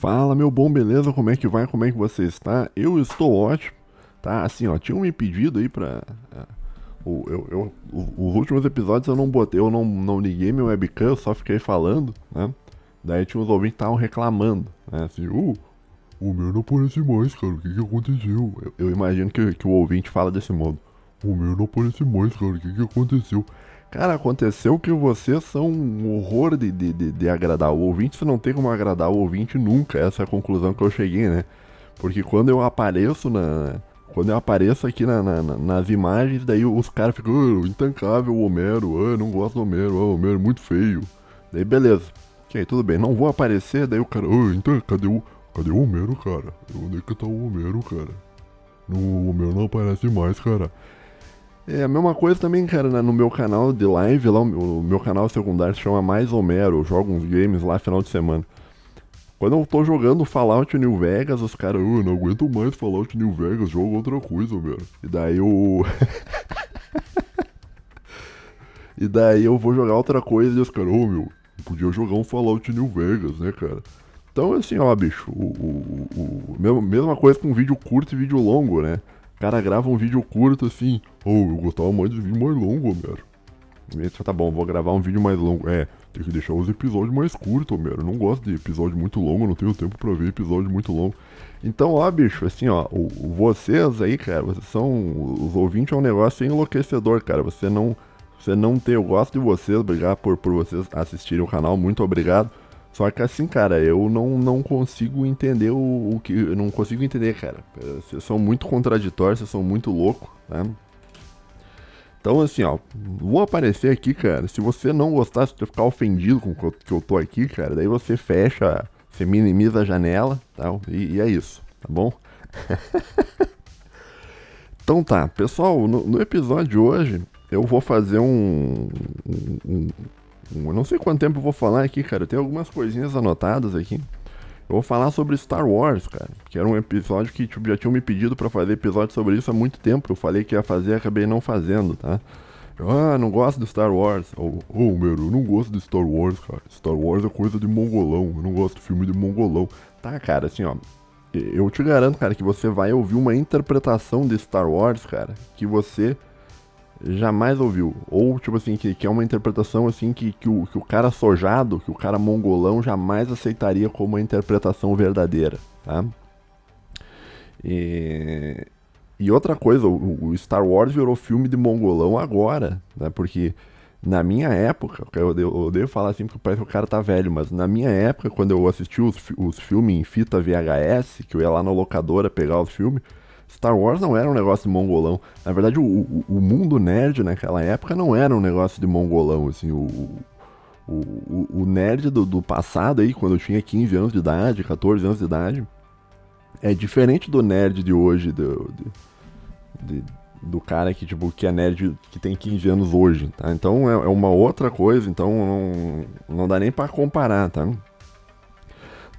Fala, meu bom, beleza? Como é que vai? Como é que você está? Eu estou ótimo, tá? Assim, ó, tinham me pedido aí pra. Os últimos episódios eu não botei, eu não liguei meu webcam, eu só fiquei falando, né? Daí tinha uns ouvintes que estavam reclamando, né? Assim, o meu não aparece mais, cara, o que que aconteceu? Eu imagino que o ouvinte fala desse modo. O meu não aparece mais, cara, o que que aconteceu? Cara, aconteceu que vocês são um horror de agradar o ouvinte, você não tem como agradar o ouvinte nunca, essa é a conclusão que eu cheguei, né? Porque quando eu apareço Quando eu apareço aqui nas imagens, daí os caras ficam, intancável o Homero, não gosto do Homero, o Homero é muito feio. Daí beleza. Ok, tudo bem, não vou aparecer, daí o cara, então, cadê o Homero, cara? Onde é que tá o Homero, cara? O Homero não aparece mais, cara. É a mesma coisa também, cara, no meu canal de live, lá, o meu canal secundário se chama Mais Homero, eu jogo uns games lá final de semana. Quando eu tô jogando Fallout New Vegas, os caras, não aguento mais Fallout New Vegas, jogo outra coisa, velho. E daí eu. E daí eu vou jogar outra coisa e os caras, meu, podia jogar um Fallout New Vegas, né, cara? Então, assim, ó, bicho, mesma coisa com vídeo curto e vídeo longo, né? O cara grava um vídeo curto assim, eu gostava mais de vídeo mais longo, velho. Tá bom, vou gravar um vídeo mais longo. Tem que deixar os episódios mais curtos, meu. Eu não gosto de episódio muito longo, não tenho tempo pra ver episódio muito longo. Então, ó, bicho, assim, ó, vocês aí, cara, vocês são. Os ouvintes é um negócio enlouquecedor, cara. Você não tem. Eu gosto de vocês, obrigado por vocês assistirem o canal, muito obrigado. Só que assim, cara, eu não consigo entender o que. Eu não consigo entender, cara. Vocês são muito contraditórios, vocês são muito loucos, tá? Então, assim, ó, vou aparecer aqui, cara. Se você não gostar, se você ficar ofendido com o que eu tô aqui, cara, daí você fecha, você minimiza a janela, tá? E é isso, tá bom? Então tá, pessoal, no episódio de hoje eu vou fazer eu não sei quanto tempo eu vou falar aqui, cara. Eu tenho algumas coisinhas anotadas aqui. Eu vou falar sobre Star Wars, cara, que era um episódio que tipo, já tinham me pedido pra fazer episódio sobre isso há muito tempo. Eu falei que ia fazer, acabei não fazendo, tá? Não gosto de Star Wars. Meu, eu não gosto de Star Wars, cara. Star Wars é coisa de mongolão. Eu não gosto de filme de mongolão. Tá, cara, assim, ó. Eu te garanto, cara, que você vai ouvir uma interpretação de Star Wars, cara, que você jamais ouviu. Ou, tipo assim, que é uma interpretação, assim, que o cara sojado, que o cara mongolão jamais aceitaria como uma interpretação verdadeira, tá? E, e outra coisa, o Star Wars virou filme de mongolão agora, né? Porque na minha época, eu devo falar assim porque parece que o cara tá velho, mas na minha época, quando eu assisti os filmes em fita VHS, que eu ia lá na locadora pegar os filmes, Star Wars não era um negócio de mongolão. Na verdade, o mundo nerd naquela época não era um negócio de mongolão, assim, o nerd do passado aí, quando eu tinha 15 anos de idade, 14 anos de idade, é diferente do nerd de hoje, de- do cara que, tipo, que é nerd que tem 15 anos hoje, tá? Então é uma outra coisa, então não dá nem pra comparar, tá?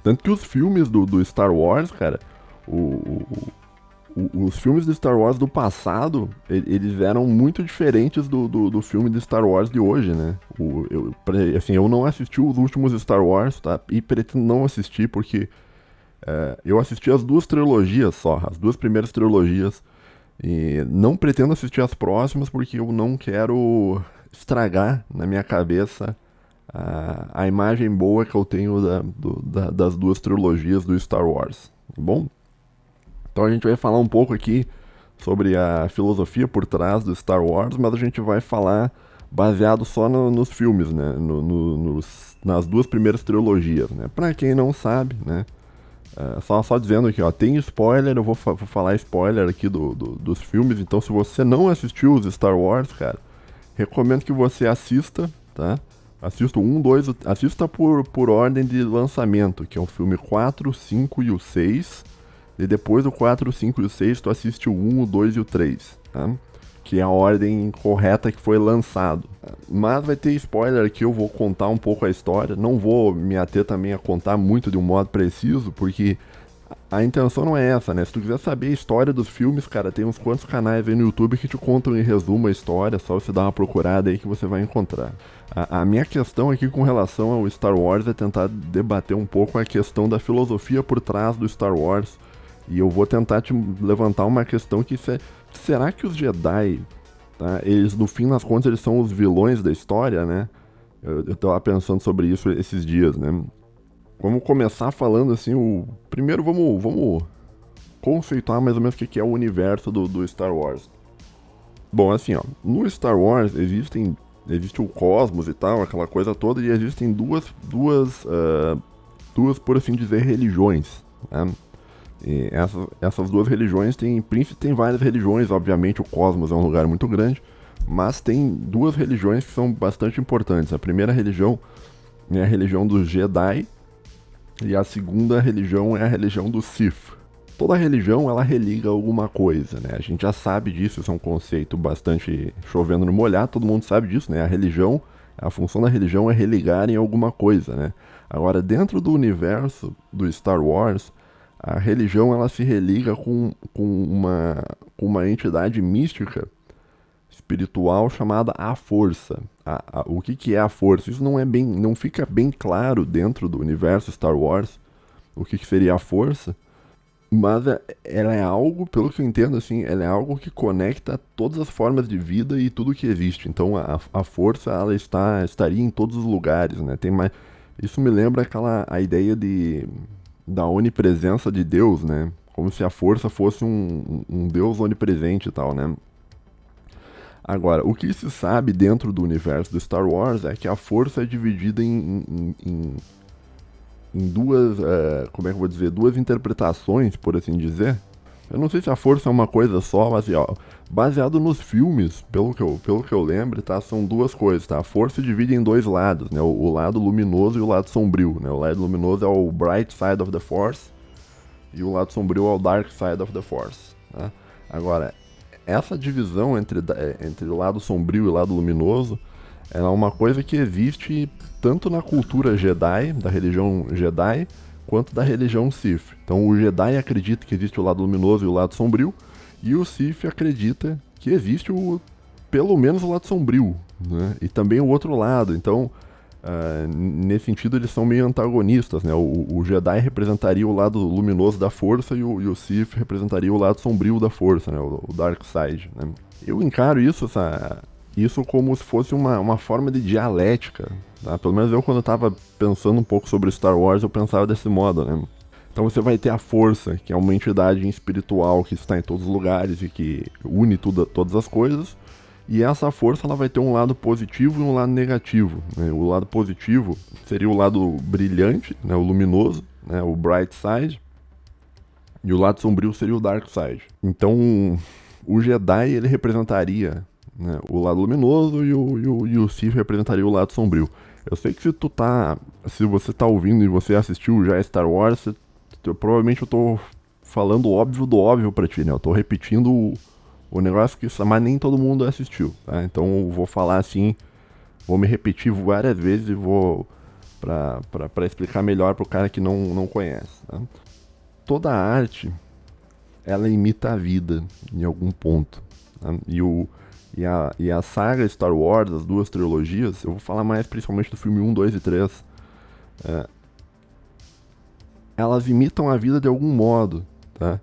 Tanto que os filmes do Star Wars, cara, o, os filmes de Star Wars do passado, eles eram muito diferentes do filme de Star Wars de hoje, né? Assim, eu não assisti os últimos Star Wars, tá? E pretendo não assistir porque eu assisti as duas trilogias só, as duas primeiras trilogias. E não pretendo assistir as próximas porque eu não quero estragar na minha cabeça a imagem boa que eu tenho das duas trilogias do Star Wars, tá bom? Então a gente vai falar um pouco aqui sobre a filosofia por trás do Star Wars, mas a gente vai falar baseado só nos filmes, né? Nas duas primeiras trilogias, né? Pra quem não sabe, né? Só dizendo aqui, ó, tem spoiler, eu vou falar spoiler aqui dos filmes, então se você não assistiu os Star Wars, cara, recomendo que você assista, tá? Assista o 1, 2, assista por ordem de lançamento, que é o filme 4, 5 e o 6, e depois do 4, 5 e o 6 tu assiste o 1, o 2 e o 3, tá? Que é a ordem correta que foi lançado. Mas vai ter spoiler aqui, eu vou contar um pouco a história. Não vou me ater também a contar muito de um modo preciso, porque a intenção não é essa, né? Se tu quiser saber a história dos filmes, cara, tem uns quantos canais aí no YouTube que te contam em resumo a história, só você dar uma procurada aí que você vai encontrar. A minha questão aqui com relação ao Star Wars é tentar debater um pouco a questão da filosofia por trás do Star Wars. E eu vou tentar te levantar uma questão que será que os Jedi, tá, eles no fim das contas eles são os vilões da história, né? Eu tava pensando sobre isso esses dias, né? Vamos começar falando assim, primeiro vamos conceituar mais ou menos o que é o universo do Star Wars. Bom, assim, ó, no Star Wars existe o cosmos e tal, aquela coisa toda, e existem duas, por assim dizer, religiões, né? E essas duas religiões tem várias religiões, obviamente o cosmos é um lugar muito grande, mas tem duas religiões que são bastante importantes. A primeira religião é a religião dos Jedi, e a segunda religião é a religião do Sith. Toda religião, ela religa alguma coisa, né? A gente já sabe disso, isso é um conceito bastante chovendo no molhado, todo mundo sabe disso, né? A função da religião é religar em alguma coisa, né? Agora, dentro do universo do Star Wars, a religião, ela se religa com uma entidade mística, espiritual, chamada a Força. O que é a Força? Isso não fica bem claro dentro do universo Star Wars, o que seria a Força, mas ela é algo, pelo que eu entendo, assim, ela é algo que conecta todas as formas de vida e tudo que existe. Então a Força, ela estaria em todos os lugares, né? Isso me lembra a ideia da onipresença de Deus, né? Como se a Força fosse um Deus onipresente e tal, né? Agora, o que se sabe dentro do universo do Star Wars é que a Força é dividida em duas, como é que eu vou dizer, duas interpretações, por assim dizer. Eu não sei se a Força é uma coisa só, mas assim, ó, baseado nos filmes, pelo que eu lembro, tá, são duas coisas, tá? A Força se divide em dois lados, né? O lado luminoso e o lado sombrio, né? O lado luminoso é o Bright Side of the Force e o lado sombrio é o Dark Side of the Force, né? Agora, essa divisão entre o lado sombrio e o lado luminoso é uma coisa que existe tanto na cultura Jedi, da religião Jedi, quanto da religião Sith. Então o Jedi acredita que existe o lado luminoso e o lado sombrio, e o Sith acredita que existe pelo menos o lado sombrio, né? E também o outro lado. Então, nesse sentido, eles são meio antagonistas, né? O Jedi representaria o lado luminoso da força e o Sith representaria o lado sombrio da força, né? O Dark Side, né? Eu encaro isso como se fosse uma forma de dialética, tá? Pelo menos eu, quando eu tava pensando um pouco sobre Star Wars, eu pensava desse modo, né? Então você vai ter a força, que é uma entidade espiritual que está em todos os lugares e que une todas as coisas. E essa força, ela vai ter um lado positivo e um lado negativo, né? O lado positivo seria o lado brilhante, né? O luminoso, né? O bright side. E o lado sombrio seria o dark side. Então, o Jedi, ele representaria, né, o lado luminoso e o Sith representaria o lado sombrio. Eu sei que se você tá ouvindo e você assistiu já Star Wars, provavelmente eu tô falando o óbvio do óbvio pra ti, né? Eu tô repetindo o negócio mas nem todo mundo assistiu, tá? Então eu vou falar assim, vou me repetir várias vezes e vou pra explicar melhor pro cara que não conhece, tá? Toda a arte, ela imita a vida em algum ponto, tá? E a saga Star Wars, as duas trilogias, eu vou falar mais principalmente do filme 1, 2 e 3, elas imitam a vida de algum modo, tá?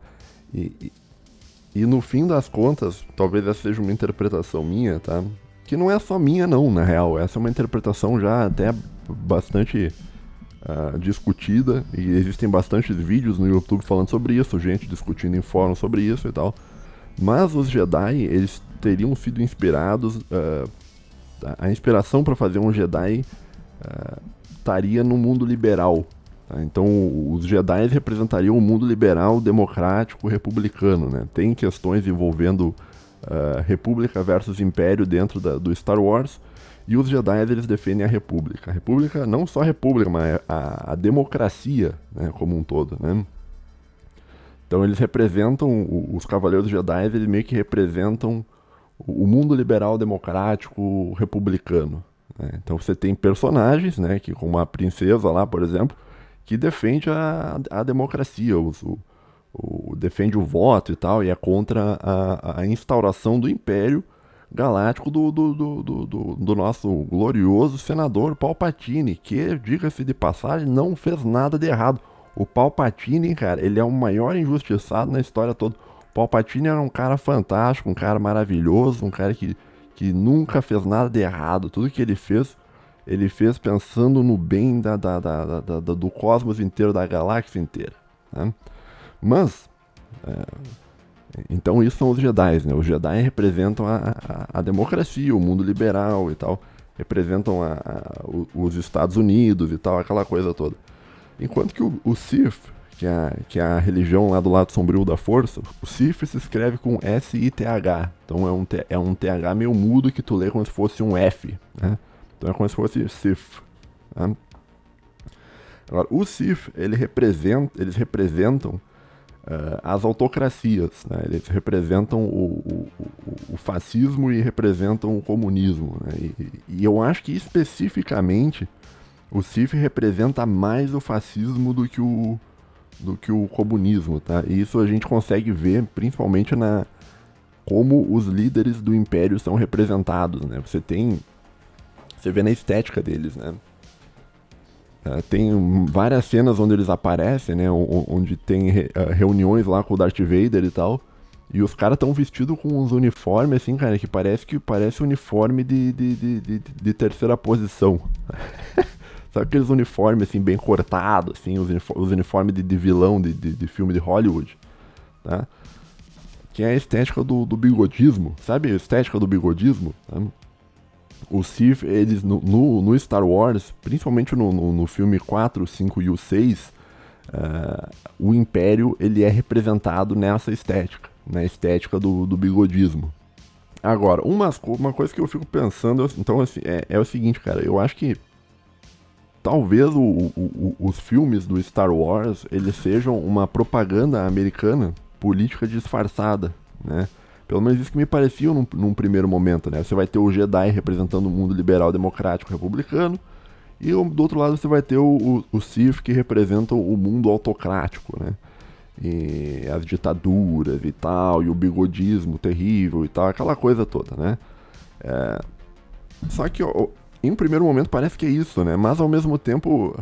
E no fim das contas, talvez essa seja uma interpretação minha, tá? Que não é só minha não, na real, essa é uma interpretação já até bastante discutida, e existem bastantes vídeos no YouTube falando sobre isso, gente discutindo em fóruns sobre isso e tal. Mas os Jedi, eles teriam sido inspirados, a inspiração para fazer um Jedi estaria no mundo liberal, tá? Então os Jedi representariam um mundo liberal, democrático, republicano, né? Tem questões envolvendo República versus Império dentro do Star Wars, e os Jedi, eles defendem a República. A República, não só a República, mas a democracia, né, como um todo, né? Então eles representam, os Cavaleiros Jedi, eles meio que representam o mundo liberal, democrático, republicano, né? Então você tem personagens, né, como a princesa lá, por exemplo, que defende a democracia, defende o voto e tal, e é contra a instauração do Império Galáctico do nosso glorioso senador Palpatine, que, diga-se de passagem, não fez nada de errado. O Palpatine, cara, ele é o maior injustiçado na história toda. O Palpatine era um cara fantástico, um cara maravilhoso, um cara que nunca fez nada de errado. Tudo que ele fez pensando no bem do cosmos inteiro, da galáxia inteira, né? Mas, então isso são os Jedi, né? Os Jedi representam a democracia, o mundo liberal e tal. Representam os Estados Unidos e tal, aquela coisa toda. Enquanto que o Sith, que é a religião lá do lado sombrio da força, o Sith se escreve com S-I-T-H. Então é um TH meio mudo que tu lê como se fosse um F, né? Então é como se fosse Sith, né? Agora, o Sith, eles representam as autocracias, né? Eles representam o fascismo e representam o comunismo, né? E eu acho que especificamente o Sith representa mais o fascismo do que o comunismo, tá? E isso a gente consegue ver principalmente como os líderes do Império são representados, né? Você vê na estética deles, né? Tem várias cenas onde eles aparecem, né? Onde tem reuniões lá com o Darth Vader e tal. E os caras estão vestidos com uns uniformes, assim, cara, que parece uniforme de terceira posição. Sabe aqueles uniformes, assim, bem cortados, assim, os uniformes de vilão de filme de Hollywood, tá? Que é a estética do bigodismo, sabe a estética do bigodismo? Tá? Os Sith, eles no Star Wars, principalmente no filme 4, 5 e o 6, o Império ele é representado nessa estética, na estética do bigodismo. Agora, uma coisa que eu fico pensando, então, assim, é o seguinte, cara, eu acho que talvez os filmes do Star Wars eles sejam uma propaganda americana política disfarçada, né? Pelo menos isso que me parecia num primeiro momento, né? Você vai ter o Jedi representando o mundo liberal, democrático, republicano, e do outro lado você vai ter o Sith que representam o mundo autocrático, né? E as ditaduras e tal, e o bigodismo terrível e tal, aquela coisa toda, né? Só que em um primeiro momento parece que é isso, né? Mas ao mesmo tempo,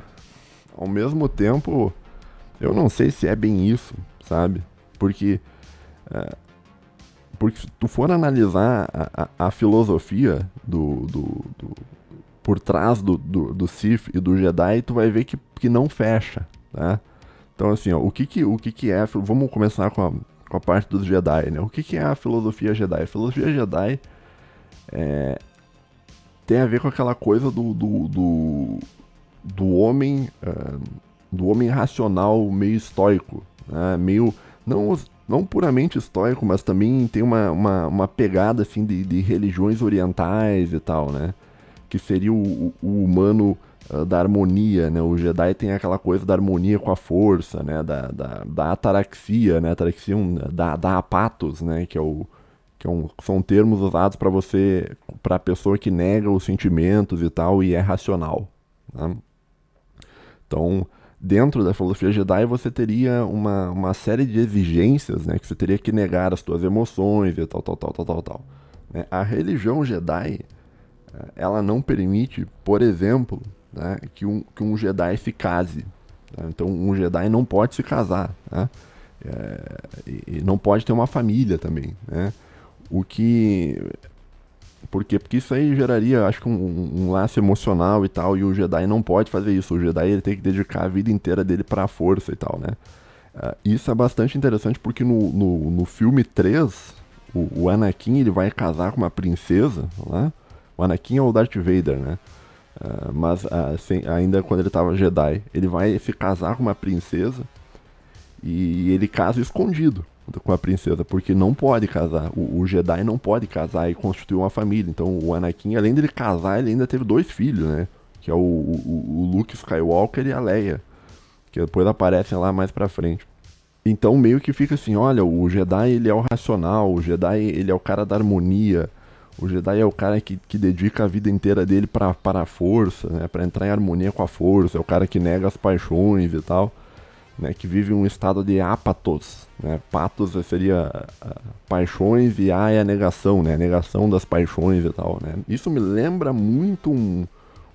eu não sei se é bem isso, sabe? Porque se tu for analisar a filosofia por trás do Sith e do Jedi, tu vai ver que não fecha, tá? Então, assim, ó, o que é... Vamos começar com a parte dos Jedi, né? O que é a filosofia Jedi? A filosofia Jedi tem a ver com aquela coisa do homem... do homem racional meio estoico, né? Meio... Não puramente estoico, mas também tem uma pegada assim de religiões orientais e tal, né? Que seria o humano da harmonia, né? O Jedi tem aquela coisa da harmonia com a força, né? Da ataraxia, né? Ataraxia da apatos, né? São termos usados para a pessoa que nega os sentimentos e tal e é racional, né? Então, dentro da filosofia Jedi você teria uma série de exigências, né, que você teria que negar as suas emoções e tal. Né? A religião Jedi, ela não permite, por exemplo, né, que um Jedi se case. Tá? Então um Jedi não pode se casar, né? E não pode ter uma família também, né? O que... Por quê? Porque isso aí geraria, acho que um laço emocional e tal, e o Jedi não pode fazer isso. O Jedi ele tem que dedicar a vida inteira dele pra força e tal, né? Isso é bastante interessante porque no filme 3, o Anakin ele vai casar com uma princesa, né? O Anakin é o Darth Vader, né? Mas ainda quando ele tava Jedi, ele vai se casar com uma princesa e ele casa escondido com a princesa, porque não pode casar. O Jedi não pode casar e constituir uma família. Então o Anakin, além de ele casar, ele ainda teve 2 filhos, né? Que é o Luke Skywalker e a Leia, que depois aparecem lá mais pra frente. Então meio que fica assim, olha, o Jedi ele é o racional, o Jedi ele é o cara da harmonia, o Jedi é o cara que dedica a vida inteira dele para a força, né? Pra entrar em harmonia com a força, é o cara que nega as paixões e tal. né, que vive um estado de apatos, né? Patos seria paixões e a é a negação, né? A negação das paixões e tal, né? Isso me lembra muito um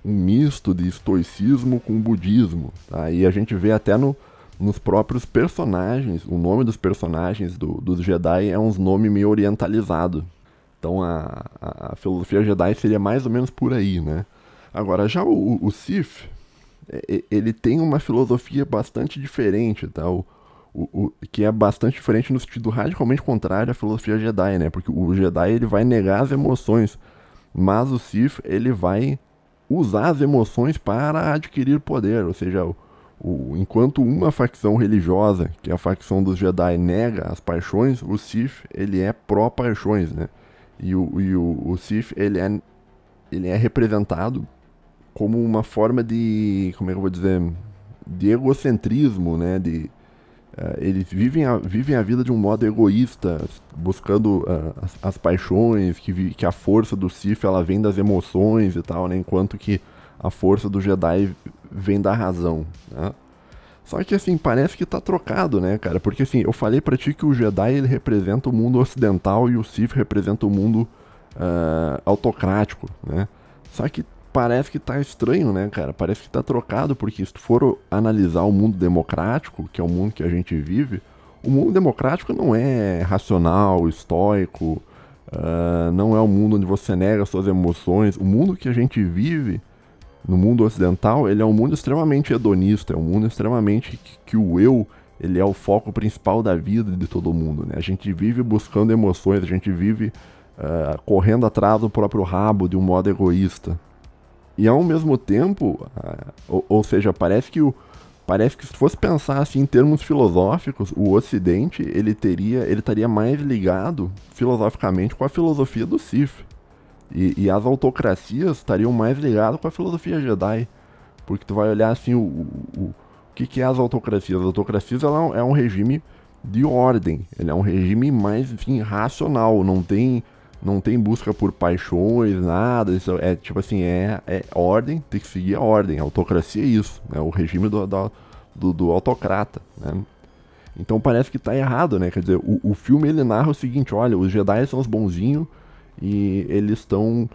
misto de estoicismo com budismo, tá? E a gente vê até nos próprios personagens, o nome dos personagens dos Jedi é uns nome meio orientalizado. Então a filosofia Jedi seria mais ou menos por aí, né? Agora, já o Sith, ele tem uma filosofia bastante diferente, tá? Que é bastante diferente no sentido radicalmente contrário à filosofia Jedi, né? Porque o Jedi ele vai negar as emoções, mas o Sith ele vai usar as emoções para adquirir poder, ou seja, enquanto uma facção religiosa, que é a facção dos Jedi, nega as paixões, o Sith ele é pró-paixões, né? E o Sith ele é representado como uma forma de, como é que eu vou dizer, de egocentrismo, né? Eles vivem a vida de um modo egoísta, buscando as paixões, que a força do Sith ela vem das emoções e tal, né? Enquanto que a força do Jedi vem da razão, né? Só que assim, parece que tá trocado, né, cara? Porque assim, eu falei pra ti que o Jedi ele representa o mundo ocidental e o Sith representa o mundo autocrático, né? Só que parece que tá estranho, né, cara? Parece que tá trocado, porque se tu for analisar o mundo democrático, que é o mundo que a gente vive, o mundo democrático não é racional, estoico, não é um mundo onde você nega suas emoções. O mundo que a gente vive no mundo ocidental, ele é um mundo extremamente hedonista, é um mundo extremamente que o eu, ele é o foco principal da vida de todo mundo, né? A gente vive buscando emoções, a gente vive correndo atrás do próprio rabo de um modo egoísta. E ao mesmo tempo, ou seja, parece que se fosse pensar assim em termos filosóficos, o Ocidente ele estaria mais ligado filosoficamente com a filosofia do Sith. E as autocracias estariam mais ligadas com a filosofia Jedi. Porque tu vai olhar assim, o que é as autocracias? As autocracias ela é um regime de ordem. Ele é um regime mais, enfim, racional. Não tem busca por paixões, nada. Isso é tipo assim, é ordem, tem que seguir a ordem. A autocracia é isso, né? O regime do autocrata, né? Então parece que tá errado, né? Quer dizer, o filme ele narra o seguinte, olha, os Jedi são os bonzinhos e eles estão...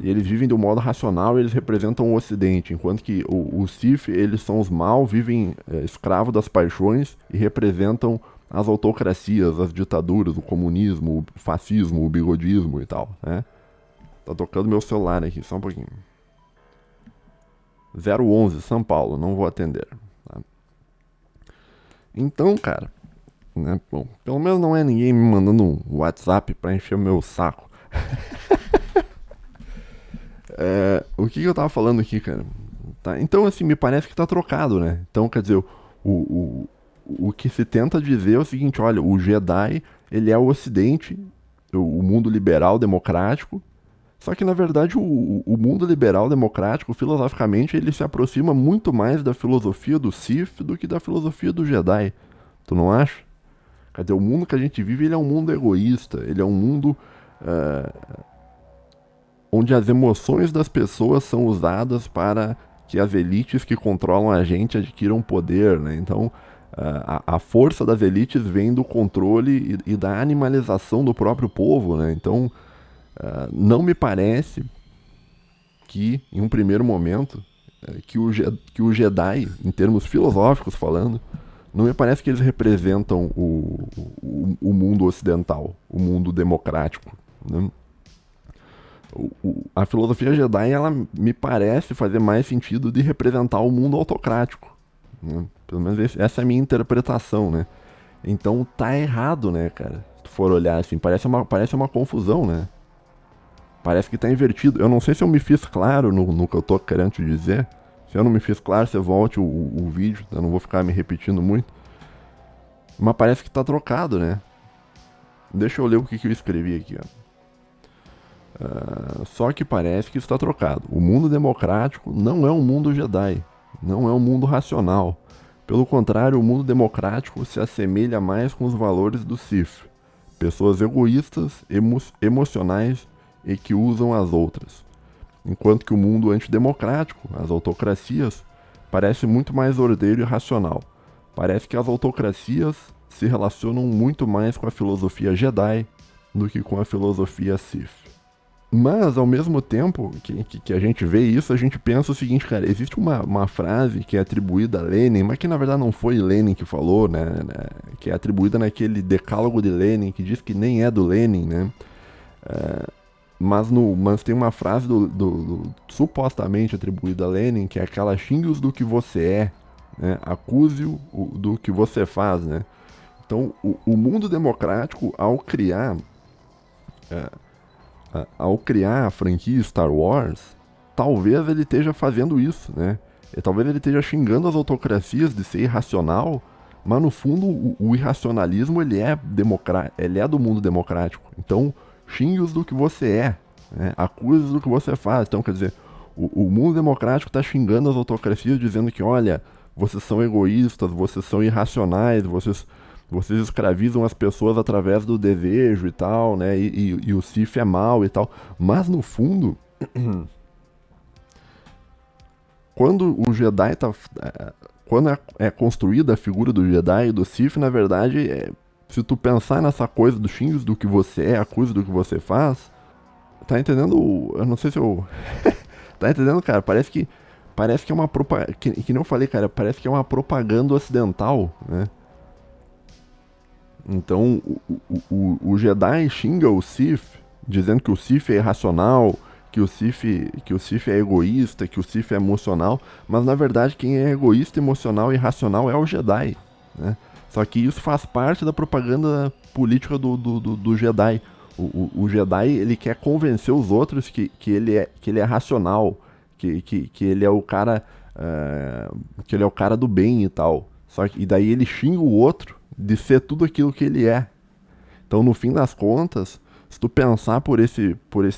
eles vivem de um modo racional e eles representam o Ocidente, enquanto que o Sith, eles são os mal, vivem escravos das paixões e representam as autocracias, as ditaduras, o comunismo, o fascismo, o bigodismo e tal, né? Tá tocando meu celular aqui, só um pouquinho. 011, São Paulo, não vou atender. Tá? Então, cara, né, bom, pelo menos não é ninguém me mandando um WhatsApp pra encher o meu saco. O que eu tava falando aqui, cara? Tá, então, assim, me parece que tá trocado, né? Então, quer dizer, o que se tenta dizer é o seguinte, olha, o Jedi, ele é o Ocidente, o mundo liberal democrático, só que, na verdade, o mundo liberal democrático, filosoficamente, ele se aproxima muito mais da filosofia do Sith do que da filosofia do Jedi. Tu não acha? Quer dizer, o mundo que a gente vive, ele é um mundo egoísta, ele é um mundo onde as emoções das pessoas são usadas para que as elites que controlam a gente adquiram poder, né? Então, a força das elites vem do controle e da animalização do próprio povo, né? Então, não me parece que, em um primeiro momento, que o Jedi, em termos filosóficos falando, não me parece que eles representam o mundo ocidental, o mundo democrático, né? A filosofia Jedi, ela me parece fazer mais sentido de representar o mundo autocrático, né? Pelo menos essa é a minha interpretação, né? Então tá errado, né, cara? Se tu for olhar assim, parece uma confusão, né? Parece que tá invertido. Eu não sei se eu me fiz claro no que eu tô querendo te dizer. Se eu não me fiz claro, você volte o vídeo, eu não vou ficar me repetindo muito. Mas parece que tá trocado, né? Deixa eu ler o que eu escrevi aqui, ó. Só que parece que está trocado. O mundo democrático não é um mundo Jedi, não é um mundo racional. Pelo contrário, o mundo democrático se assemelha mais com os valores do Sith. Pessoas egoístas, emocionais e que usam as outras. Enquanto que o mundo antidemocrático, as autocracias, parece muito mais ordeiro e racional. Parece que as autocracias se relacionam muito mais com a filosofia Jedi do que com a filosofia Sith. Mas, ao mesmo tempo que a gente vê isso, a gente pensa o seguinte, cara, existe uma frase que é atribuída a Lenin, mas que na verdade não foi Lenin que falou, né, que é atribuída naquele decálogo de Lenin, que diz que nem é do Lenin, né, mas tem uma frase supostamente atribuída a Lenin, que é aquela xingue-os do que você é, né, acuse-o do que você faz, né. Então, o mundo democrático, ao criar a franquia Star Wars, talvez ele esteja fazendo isso, né? E talvez ele esteja xingando as autocracias de ser irracional, mas no fundo o irracionalismo ele é do mundo democrático. Então, xingue-os do que você é, né? Acuse-os do que você faz. Então, quer dizer, o mundo democrático está xingando as autocracias, dizendo que, olha, vocês são egoístas, vocês são irracionais, vocês escravizam as pessoas através do desejo e tal, né? E o Sith é mal e tal. Mas no fundo, quando o Jedi tá. Quando é construída a figura do Jedi e do Sith, na verdade, se tu pensar nessa coisa dos xingos do que você é, acuse do que você faz, tá entendendo? Eu não sei se eu. Tá entendendo, cara? Parece que é uma propaganda. Que nem eu falei, cara, parece que é uma propaganda ocidental, né? Então, o Jedi xinga o Sith, dizendo que o Sith é irracional, que o Sith é egoísta, que o Sith é emocional, mas na verdade quem é egoísta, emocional e irracional é o Jedi, né? Só que isso faz parte da propaganda política do Jedi. O Jedi, ele quer convencer os outros que ele é racional, que ele é o cara que ele é o cara do bem e tal. E daí ele xinga o outro de ser tudo aquilo que ele é. Então, no fim das contas, se tu pensar por esse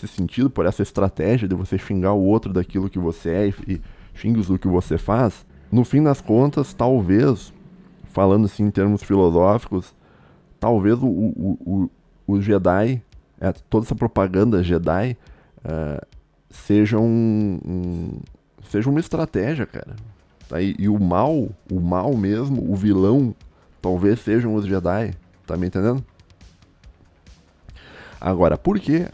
sentido, por essa estratégia de você xingar o outro daquilo que você é e xinga-os do que você faz, no fim das contas, talvez, falando assim em termos filosóficos, talvez o Jedi, toda essa propaganda Jedi, seja uma estratégia, cara. E o mal mesmo, o vilão, talvez sejam os Jedi, tá me entendendo? Agora, por que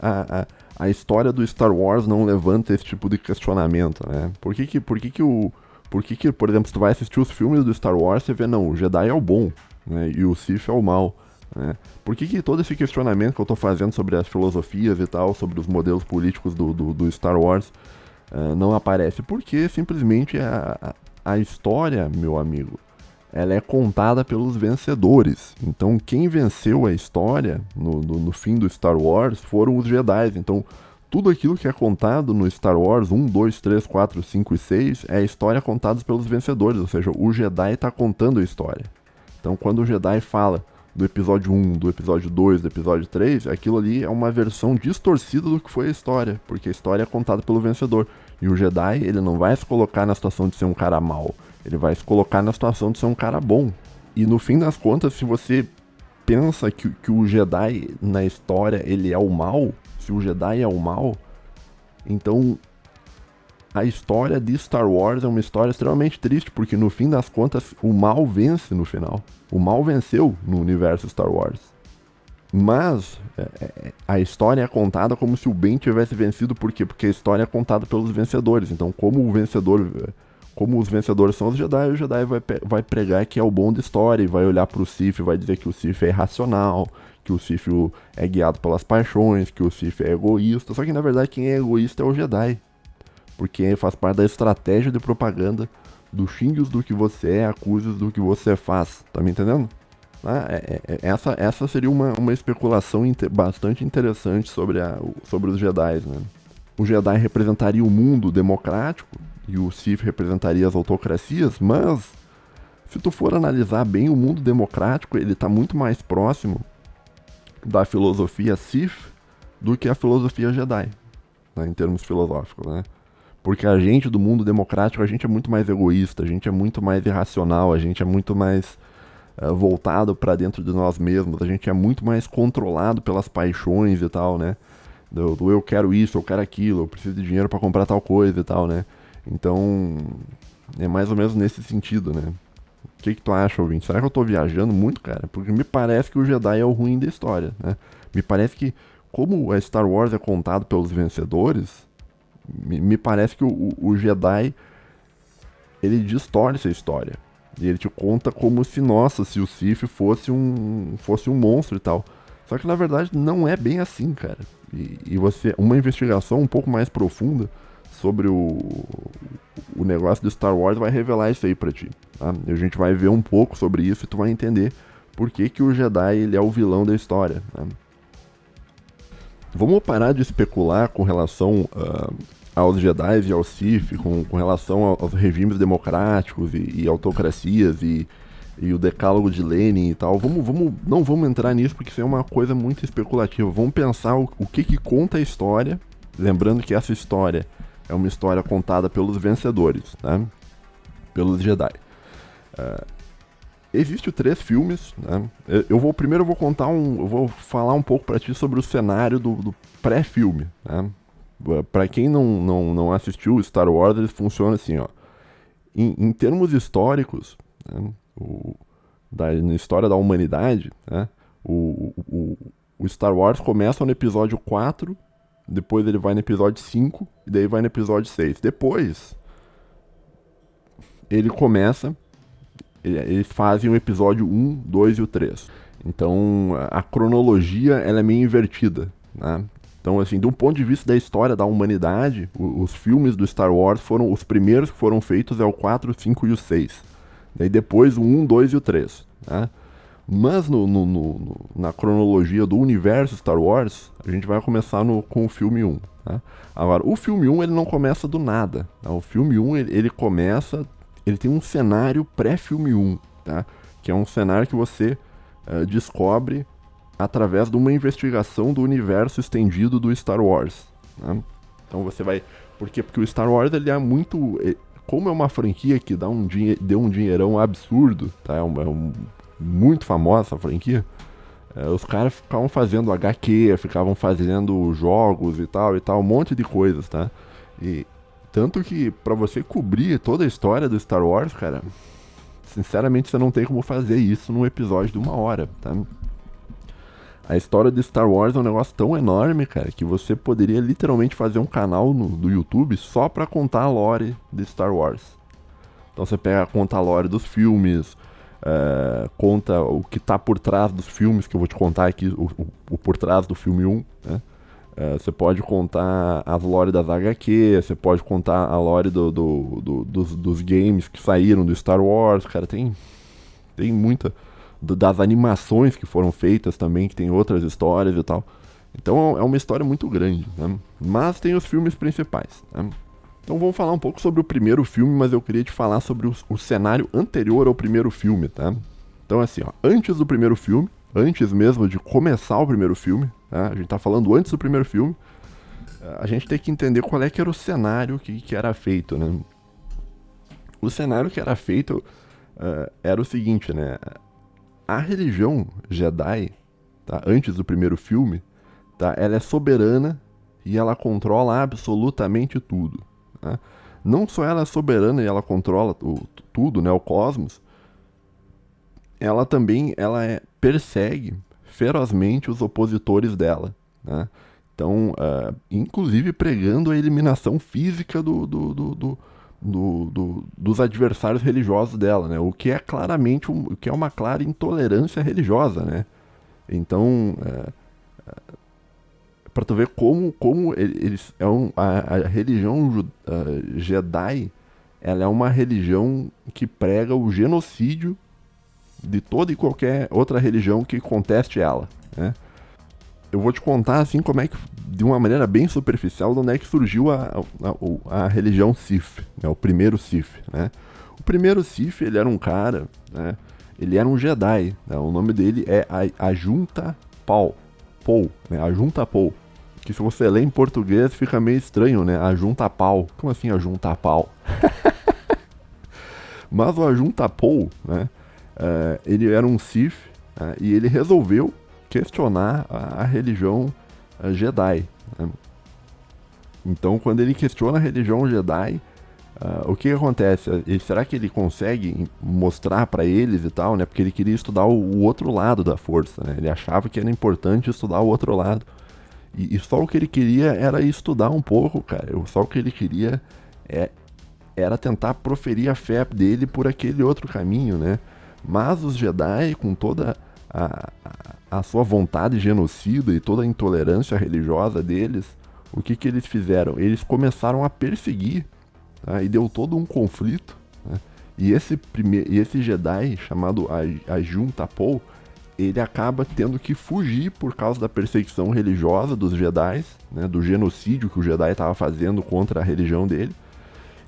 a história do Star Wars não levanta esse tipo de questionamento, né? Por que, por exemplo, se tu vai assistir os filmes do Star Wars, você vê, não, o Jedi é o bom, né? E o Sith é o mal, né? Por que todo esse questionamento que eu tô fazendo sobre as filosofias e tal, sobre os modelos políticos do Star Wars, não aparece? Porque simplesmente a história, meu amigo, ela é contada pelos vencedores. Então, quem venceu a história no fim do Star Wars foram os Jedi. Então, tudo aquilo que é contado no Star Wars 1, 2, 3, 4, 5 e 6 é a história contada pelos vencedores. Ou seja, o Jedi está contando a história. Então, quando o Jedi fala do episódio 1, do episódio 2, do episódio 3, aquilo ali é uma versão distorcida do que foi a história. Porque a história é contada pelo vencedor. E o Jedi, ele não vai se colocar na situação de ser um cara mau. Ele vai se colocar na situação de ser um cara bom. E no fim das contas, se você pensa que o Jedi na história ele é o mal, se o Jedi é o mal, então a história de Star Wars é uma história extremamente triste, porque no fim das contas o mal vence no final. O mal venceu no universo Star Wars. Mas a história é contada como se o bem tivesse vencido, por quê? Porque a história é contada pelos vencedores. Então, como os vencedores são os Jedi, o Jedi vai pregar que é o bom da história e vai olhar pro Sith e vai dizer que o Sith é irracional, que o Sith é guiado pelas paixões, que o Sith é egoísta. Só que na verdade quem é egoísta é o Jedi, porque faz parte da estratégia de propaganda do xingue-os do que você é, acuse-os do que você faz. Tá me entendendo? Essa seria uma especulação bastante interessante sobre os Jedi, né? O Jedi representaria o mundo democrático e o Sith representaria as autocracias, mas se tu for analisar bem, o mundo democrático ele está muito mais próximo da filosofia Sith do que a filosofia Jedi, né, em termos filosóficos, né? Porque a gente do mundo democrático, a gente é muito mais egoísta, a gente é muito mais irracional, a gente é muito mais voltado para dentro de nós mesmos, a gente é muito mais controlado pelas paixões e tal, né? Do eu quero isso, eu quero aquilo, eu preciso de dinheiro para comprar tal coisa e tal, né? Então, é mais ou menos nesse sentido, né? O que tu acha, ouvinte? Será que eu tô viajando muito, cara? Porque me parece que o Jedi é o ruim da história, né? Me parece que, como a Star Wars é contado pelos vencedores, me parece que o Jedi, ele distorce a história. E ele te conta como se, nossa, se o Sith fosse um monstro e tal. Só que na verdade não é bem assim, cara. E você, uma investigação um pouco mais profunda sobre o negócio do Star Wars vai revelar isso aí pra ti. Tá? E a gente vai ver um pouco sobre isso e tu vai entender por que, que o Jedi ele é o vilão da história. Tá? Vamos parar de especular com relação aos Jedi e aos Sith, com relação aos regimes democráticos e autocracias e o decálogo de Lenin e tal. Não vamos entrar nisso porque isso é uma coisa muito especulativa. Vamos pensar o que conta a história, lembrando que essa história é uma história contada pelos vencedores, né? Pelos Jedi. Existem 3 filmes, né? Eu vou falar um pouco pra ti sobre o cenário do pré-filme, né? Pra quem não assistiu Star Wars, ele funciona assim, ó. Em termos históricos, né? Na história da humanidade, né? O Star Wars começa no episódio 4, depois ele vai no episódio 5 e daí vai no episódio 6. Depois ele começa, eles fazem o episódio 1, 2 e o 3. Então a cronologia ela é meio invertida, né? Então, assim, de um ponto de vista da história da humanidade, os filmes do Star Wars foram os primeiros que foram feitos é o 4, o 5 e o 6. Daí depois o 1, 2 e o 3. Né? Mas na cronologia do universo Star Wars, a gente vai começar com o filme 1. Tá? Agora, o filme 1 ele não começa do nada. Tá? O filme 1 ele começa, ele tem um cenário pré-filme 1, tá? Que é um cenário que você descobre através de uma investigação do universo estendido do Star Wars. Né? Então você vai... Por quê? Porque o Star Wars ele é muito... Como é uma franquia que deu um dinheirão absurdo, tá? Muito famosa essa franquia, os caras ficavam fazendo HQ, ficavam fazendo jogos e tal, um monte de coisas, tá? E tanto que pra você cobrir toda a história do Star Wars, cara, sinceramente você não tem como fazer isso num episódio de 1 hora, tá? A história de Star Wars é um negócio tão enorme, cara, que você poderia literalmente fazer um canal do YouTube só pra contar a lore de Star Wars. Então você conta a lore dos filmes, conta o que tá por trás dos filmes, que eu vou te contar aqui, o por trás do filme 1, né? Você pode contar as lore das HQ, você pode contar a lore dos games que saíram do Star Wars, cara, tem muita... das animações que foram feitas também, que tem outras histórias e tal. Então é uma história muito grande, né? Mas tem os filmes principais, né? Então vamos falar um pouco sobre o primeiro filme, mas eu queria te falar sobre o cenário anterior ao primeiro filme, tá? Então assim, ó, antes do primeiro filme, antes mesmo de começar o primeiro filme, tá? A gente tá falando antes do primeiro filme, a gente tem que entender qual é que era o cenário que era feito, né? O cenário que era feito era o seguinte, né? A religião Jedi, tá, antes do primeiro filme, tá, ela é soberana e ela controla absolutamente tudo. Tá? Não só ela é soberana e ela controla tudo, né, o cosmos, ela também persegue ferozmente os opositores dela. Né? Então, inclusive pregando a eliminação física dos adversários religiosos dela, né? O que é claramente o que é uma clara intolerância religiosa, né? Então, para tu ver como eles a religião Jedi, ela é uma religião que prega o genocídio de toda e qualquer outra religião que conteste ela, né? Eu vou te contar assim como é que, de uma maneira bem superficial, de onde é que surgiu a religião Sith, né? O primeiro Sith, né? O primeiro Sith, ele era um cara, né? Ele era um Jedi, né? O nome dele é Ajunta Pal, né? Ajunta Pal, que se você lê em português fica meio estranho, né? Ajunta Pal, como assim Ajunta Pal? Mas o Ajunta Pal, né? Ele era um Sith, e ele resolveu questionar a religião Jedi. Né? Então, quando ele questiona a religião Jedi, O que acontece? Será que ele consegue mostrar pra eles e tal, né? Porque ele queria estudar o outro lado da força, né? Ele achava que era importante estudar o outro lado. E só o que ele queria era estudar um pouco, cara. Só o que ele queria é, era tentar proferir a fé dele por aquele outro caminho, né? Mas os Jedi, com toda a sua vontade genocida e toda a intolerância religiosa deles, o que, que eles fizeram? Eles começaram a perseguir, tá? E deu todo um conflito, né? E esse Jedi, chamado Ajun Tapou, ele acaba tendo que fugir por causa da perseguição religiosa dos Jedi, né, do genocídio que o Jedi estava fazendo contra a religião dele.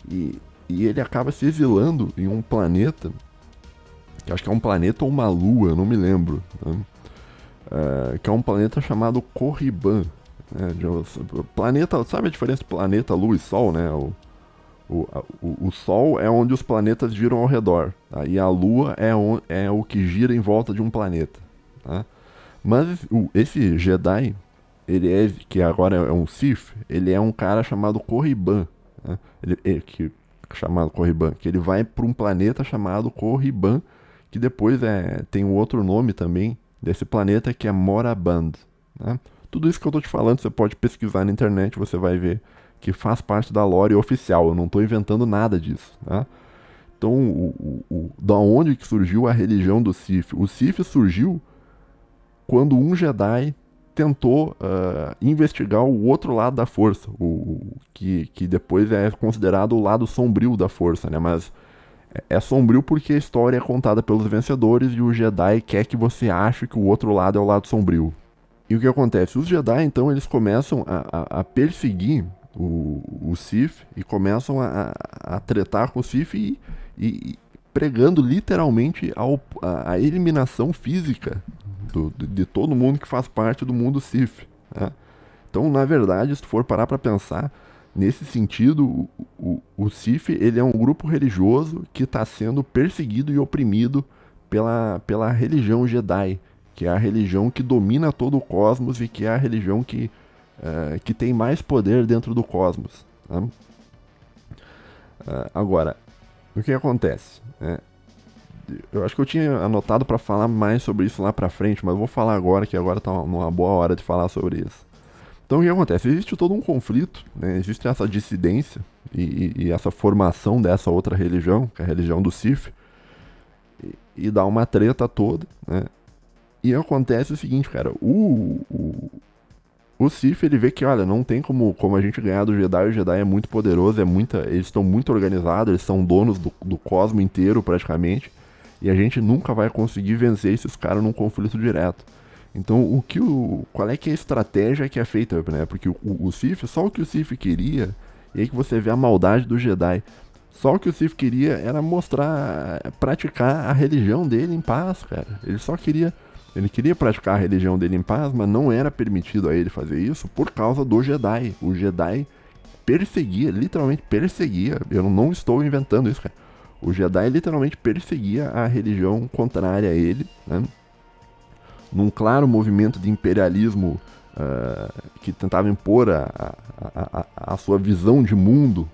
E ele acaba se exilando em um planeta, que acho que é um planeta ou uma lua, não me lembro, né, que é um planeta chamado Corriban. Né, planeta, sabe a diferença entre planeta, lua e sol, né? O Sol é onde os planetas giram ao redor, tá? E a Lua é o que gira em volta de um planeta, tá? Mas esse Jedi, que agora é um Sith, ele é um cara chamado Corriban, né? Chamado Corriban, que ele vai para um planeta chamado Corriban, que depois tem um outro nome também desse planeta que é Moraband, né? Tudo isso que eu tô te falando, você pode pesquisar na internet, você vai ver que faz parte da lore oficial. Eu não estou inventando nada disso, né? Então, da onde que surgiu a religião do Sith? O Sith surgiu quando um Jedi tentou investigar o outro lado da força, que depois é considerado o lado sombrio da força, né? Mas é sombrio porque a história é contada pelos vencedores e o Jedi quer que você ache que o outro lado é o lado sombrio. E o que acontece? Os Jedi, então, eles começam a perseguir o Sith e começam a tretar com o Sith e pregando literalmente a eliminação física de todo mundo que faz parte do mundo Sith, né? Então, na verdade, se tu for parar para pensar, nesse sentido, o Sith ele é um grupo religioso que está sendo perseguido e oprimido pela religião Jedi, que é a religião que domina todo o cosmos e que é a religião que tem mais poder dentro do cosmos, tá? Agora, o que acontece? Eu acho que eu tinha anotado para falar mais sobre isso lá pra frente, mas eu vou falar agora, que agora tá uma boa hora de falar sobre isso. Então o que acontece? Existe todo um conflito, né? Existe essa dissidência e essa formação dessa outra religião, que é a religião do Sith, e dá uma treta toda, né? E acontece o seguinte, cara, o Sith, ele vê que, olha, não tem como a gente ganhar do Jedi, o Jedi é muito poderoso, eles estão muito organizados, eles são donos do cosmo inteiro, praticamente, e a gente nunca vai conseguir vencer esses caras num conflito direto. Então, qual é que é a estratégia que é feita, né? Porque o Sith, só o que o Sith queria, e aí que você vê a maldade do Jedi, só o que o Sith queria era praticar a religião dele em paz, cara. Ele queria praticar a religião dele em paz, mas não era permitido a ele fazer isso por causa do Jedi. O Jedi perseguia, literalmente perseguia. Eu não estou inventando isso, cara. O Jedi literalmente perseguia a religião contrária a ele, né? Num claro movimento de imperialismo que tentava impor a sua visão de mundo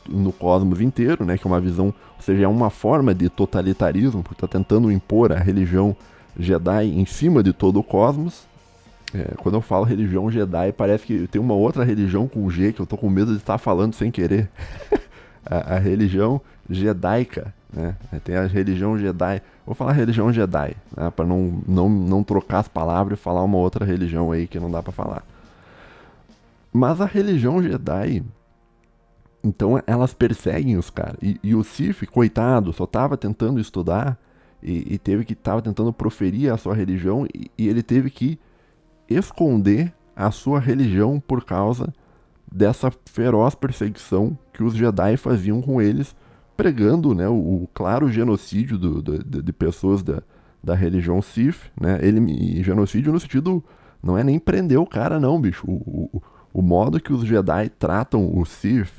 no cosmos inteiro, né? Que é uma visão, ou seja, é uma forma de totalitarismo, porque está tentando impor a religião Jedi em cima de todo o cosmos. Quando eu falo religião Jedi, parece que tem uma outra religião com G que eu tô com medo de estar falando sem querer. a religião jedaica, né? Tem a religião Jedi. Vou falar religião Jedi, né? Para não trocar as palavras e falar uma outra religião aí que não dá para falar. Mas a religião Jedi, então elas perseguem os caras. E o Sith, coitado, só tava tentando estudar e tava tentando proferir a sua religião e ele teve que esconder a sua religião por causa dessa feroz perseguição que os Jedi faziam com eles, pregando, né, o claro genocídio de pessoas da religião Sith, né? E genocídio no sentido, não é nem prender o cara não, bicho. O modo que os Jedi tratam o Sith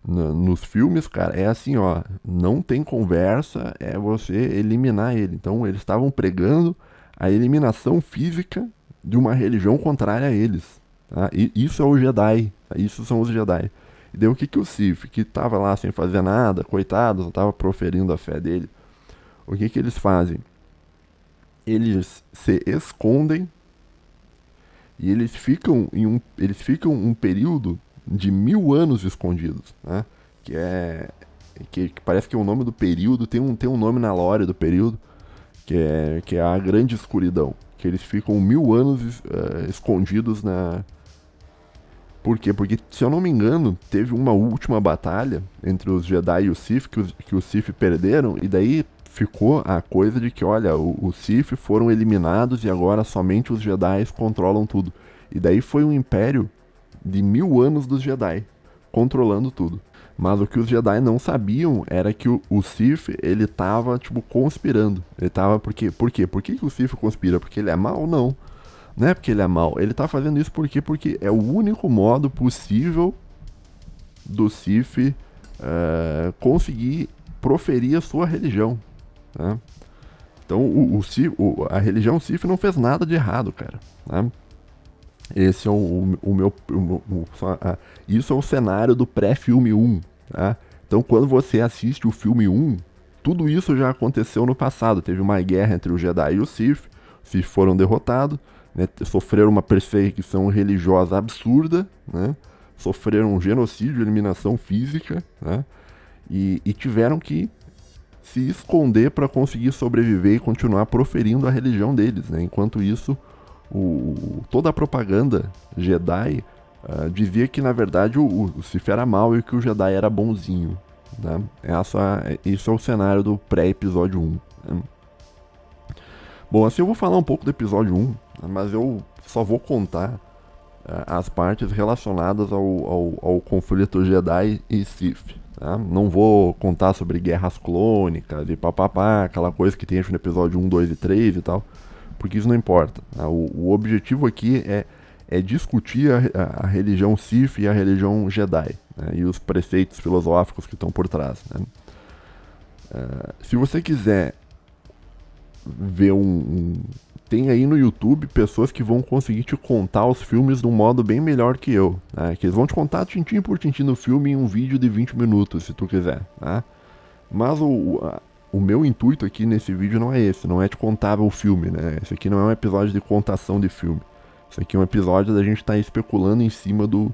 nos filmes, cara, é assim, ó, não tem conversa, é você eliminar ele. Então eles estavam pregando a eliminação física de uma religião contrária a eles, tá? E isso é o Jedi, tá? Isso são os Jedi. E daí o que o Sif, que tava lá sem fazer nada, coitado, não tava proferindo a fé dele, o que eles fazem? Eles se escondem e eles ficam um período de 1000 anos escondidos, né? Que é que parece que é o nome do período, tem um nome na lore do período, que é a grande escuridão, que eles ficam 1000 anos escondidos na... Por quê? Porque, se eu não me engano, teve uma última batalha entre os Jedi e os Sith, que os Sith perderam, e daí ficou a coisa de que, olha, os Sith foram eliminados e agora somente os Jedi controlam tudo. E daí foi um império de 1000 anos dos Jedi, controlando tudo. Mas o que os Jedi não sabiam era que o Sith, ele tava, tipo, conspirando. Ele tava, por quê? Por que o Sith conspira? Porque ele é mau? Não. Não é porque ele é mau. Ele tá fazendo isso porque é o único modo possível do Sith conseguir proferir a sua religião. Né? Então a religião Sith não fez nada de errado, cara. Né? Esse é o meu. Isso é o cenário do pré-filme 1. Tá? Então, quando você assiste o filme 1, tudo isso já aconteceu no passado. Teve uma guerra entre os Jedi e os Sith. Os Sith foram derrotados, né? Sofreram uma perseguição religiosa absurda, né? Sofreram um genocídio, eliminação física, né? E tiveram que se esconder para conseguir sobreviver e continuar proferindo a religião deles. Né? Enquanto isso, toda a propaganda Jedi dizia que, na verdade, o Sith era mau e que o Jedi era bonzinho. Né? Isso é o cenário do pré-episódio 1. Né? Bom, assim eu vou falar um pouco do episódio 1, mas eu só vou contar as partes relacionadas ao conflito Jedi e Sith. Tá? Não vou contar sobre guerras clônicas e papapá, aquela coisa que tem no episódio 1, 2 e 3 e tal, porque isso não importa. Tá? O objetivo aqui é discutir a religião Sith e a religião Jedi, né? E os preceitos filosóficos que estão por trás. Né? Se você quiser ver tem aí no YouTube pessoas que vão conseguir te contar os filmes de um modo bem melhor que eu, né? Que eles vão te contar tintim por tintim do filme em um vídeo de 20 minutos, se tu quiser, tá? Mas o meu intuito aqui nesse vídeo não é esse, não é te contar o filme, né? Esse aqui não é um episódio de contação de filme. Isso aqui é um episódio da gente estar especulando em cima do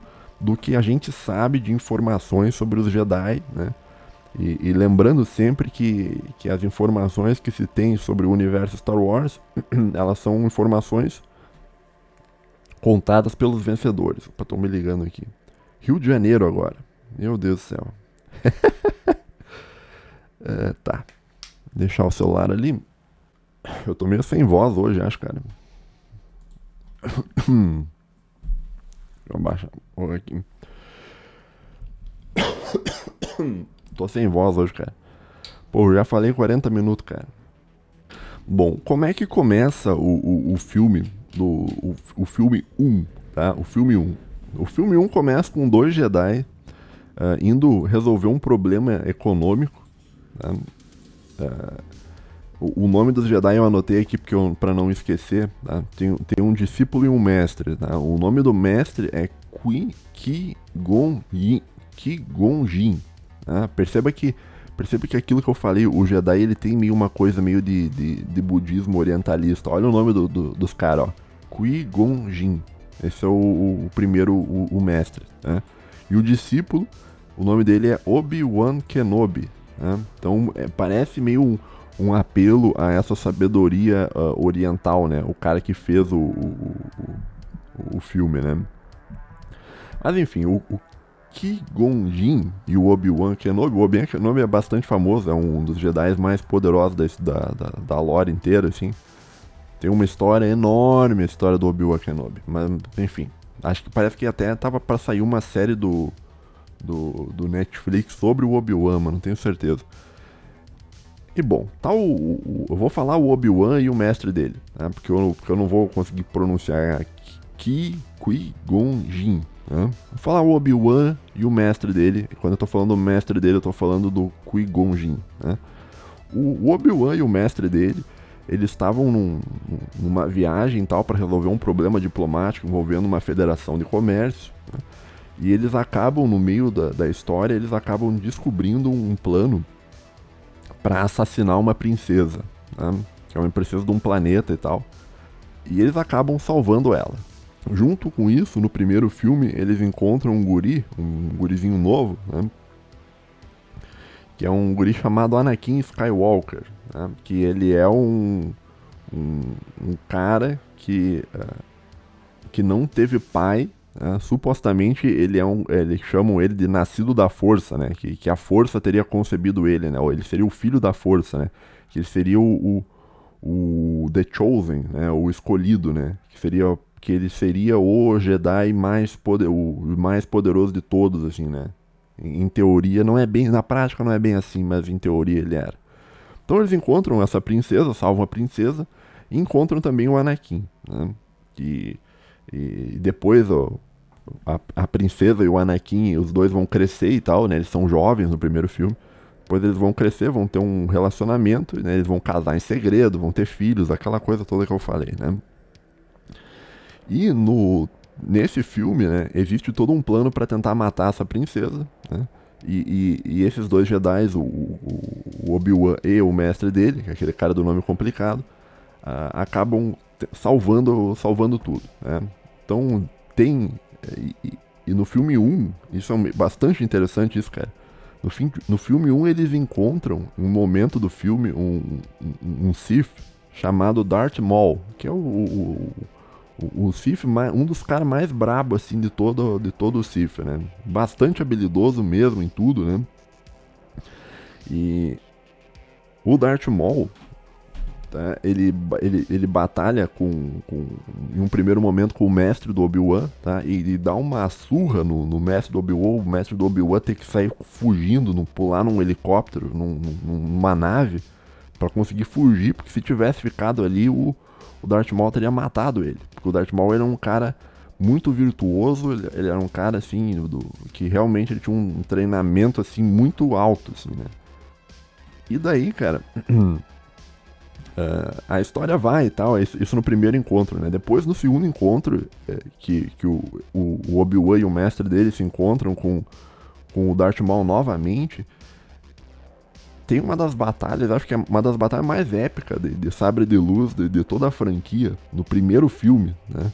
que a gente sabe de informações sobre os Jedi, né? E lembrando sempre que as informações que se tem sobre o universo Star Wars, elas são informações contadas pelos vencedores. Opa, tô me ligando aqui. Rio de Janeiro agora. Meu Deus do céu. Tá. Deixar o celular ali. Eu tô meio sem voz hoje, acho, cara. Deixa eu baixar aqui. Tô sem voz hoje, cara. Pô, eu já falei 40 minutos, cara. Bom, como é que começa o filme? O filme 1, tá? O filme 1. O filme 1 começa com 2 Jedi indo resolver um problema econômico. Tá? O nome dos Jedi eu anotei aqui pra não esquecer. Tá? Tem um discípulo e um mestre. Tá? O nome do mestre é Qui-Gon Jinn. Perceba que aquilo que eu falei, o Jedi ele tem meio uma coisa meio de budismo orientalista. Olha o nome dos caras, ó. Qui-Gon Jinn. Esse é o primeiro, o mestre. Né? E o discípulo, o nome dele é Obi-Wan Kenobi. Né? Então parece meio um apelo a essa sabedoria oriental, né? O cara que fez o filme, né? Mas enfim, o Qui-Gon Jinn e o Obi-Wan Kenobi. O Obi-Wan Kenobi é bastante famoso, é um dos Jedi mais poderosos da lore inteira, assim. Tem uma história enorme, a história do Obi-Wan Kenobi. Mas, enfim, acho que parece que até tava pra sair uma série do Netflix sobre o Obi-Wan, mas não tenho certeza. E bom, tá eu vou falar o Obi-Wan e o mestre dele, né? Porque eu não vou conseguir pronunciar Qui-Gon Jinn. Vou falar o Obi-Wan e o mestre dele. Quando eu tô falando do mestre dele, eu tô falando do Qui-Gon Jinn. Né? O Obi-Wan e o mestre dele, eles estavam numa viagem tal para resolver um problema diplomático envolvendo uma federação de comércio. Né? E eles acabam, no meio da história, eles acabam descobrindo um plano para assassinar uma princesa, né? Que é uma princesa de um planeta e tal. E eles acabam salvando ela. Junto com isso, no primeiro filme, eles encontram um gurizinho novo, né? Que é um guri chamado Anakin Skywalker, né? Que ele é um cara que não teve pai, né? Supostamente eles chamam ele de nascido da força, né? Que a força teria concebido ele, né? Ou ele seria o filho da força, né? Que ele seria o The Chosen, né? O escolhido, né? Que ele seria o Jedi o mais poderoso de todos, assim, né? Em teoria não é bem, na prática não é bem assim, mas em teoria ele era. Então eles encontram essa princesa, salvam a princesa, e encontram também o Anakin, né? E depois a princesa e o Anakin, os dois vão crescer e tal, né? Eles são jovens no primeiro filme. Depois eles vão crescer, vão ter um relacionamento, né? Eles vão casar em segredo, vão ter filhos, aquela coisa toda que eu falei, né? E nesse filme, né, existe todo um plano para tentar matar essa princesa, né? E esses dois Jedi, o Obi-Wan e o mestre dele, que é aquele cara do nome complicado, acabam salvando tudo, né? Então tem. E no filme 1, isso é bastante interessante, isso, cara. No filme 1, eles encontram, em um momento do filme, um Sith chamado Darth Maul, que é o Sith, um dos caras mais brabos assim, de todo o Sith, né? Bastante habilidoso mesmo em tudo, né? E o Darth Maul, tá? Ele batalha em um primeiro momento com o mestre do Obi-Wan, tá? E ele dá uma surra no mestre do Obi-Wan. O mestre do Obi-Wan tem que sair fugindo, pular num helicóptero, numa nave, para conseguir fugir, porque se tivesse ficado ali, o Darth Maul teria matado ele. Porque o Darth Maul era um cara muito virtuoso, ele era um cara assim, que realmente ele tinha um treinamento assim muito alto, assim, né? E daí, cara, a história vai e tal, isso no primeiro encontro, né? Depois, no segundo encontro, que o Obi-Wan e o mestre dele se encontram com o Darth Maul novamente, tem uma das batalhas, acho que é uma das batalhas mais épicas de sabre de luz de toda a franquia, no primeiro filme, né?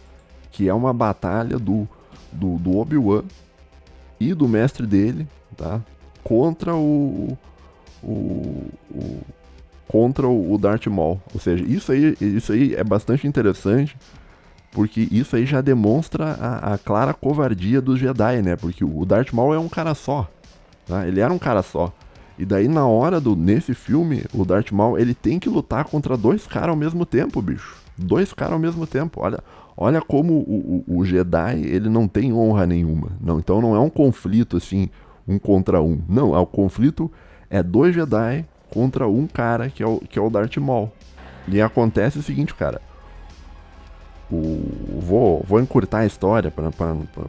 Que é uma batalha do Obi-Wan e do mestre dele, tá? Contra contra o Darth Maul. Ou seja, isso aí é bastante interessante, porque isso aí já demonstra a clara covardia dos Jedi, né? Porque o Darth Maul é um cara só, tá? Ele era um cara só. E daí nesse filme, o Darth Maul, ele tem que lutar contra dois caras ao mesmo tempo, bicho. Dois caras ao mesmo tempo. Olha como o Jedi, ele não tem honra nenhuma. Não, então não é um conflito assim, um contra um. Não, o conflito é dois Jedi contra um cara que é o Darth Maul. E acontece o seguinte, cara. Vou encurtar a história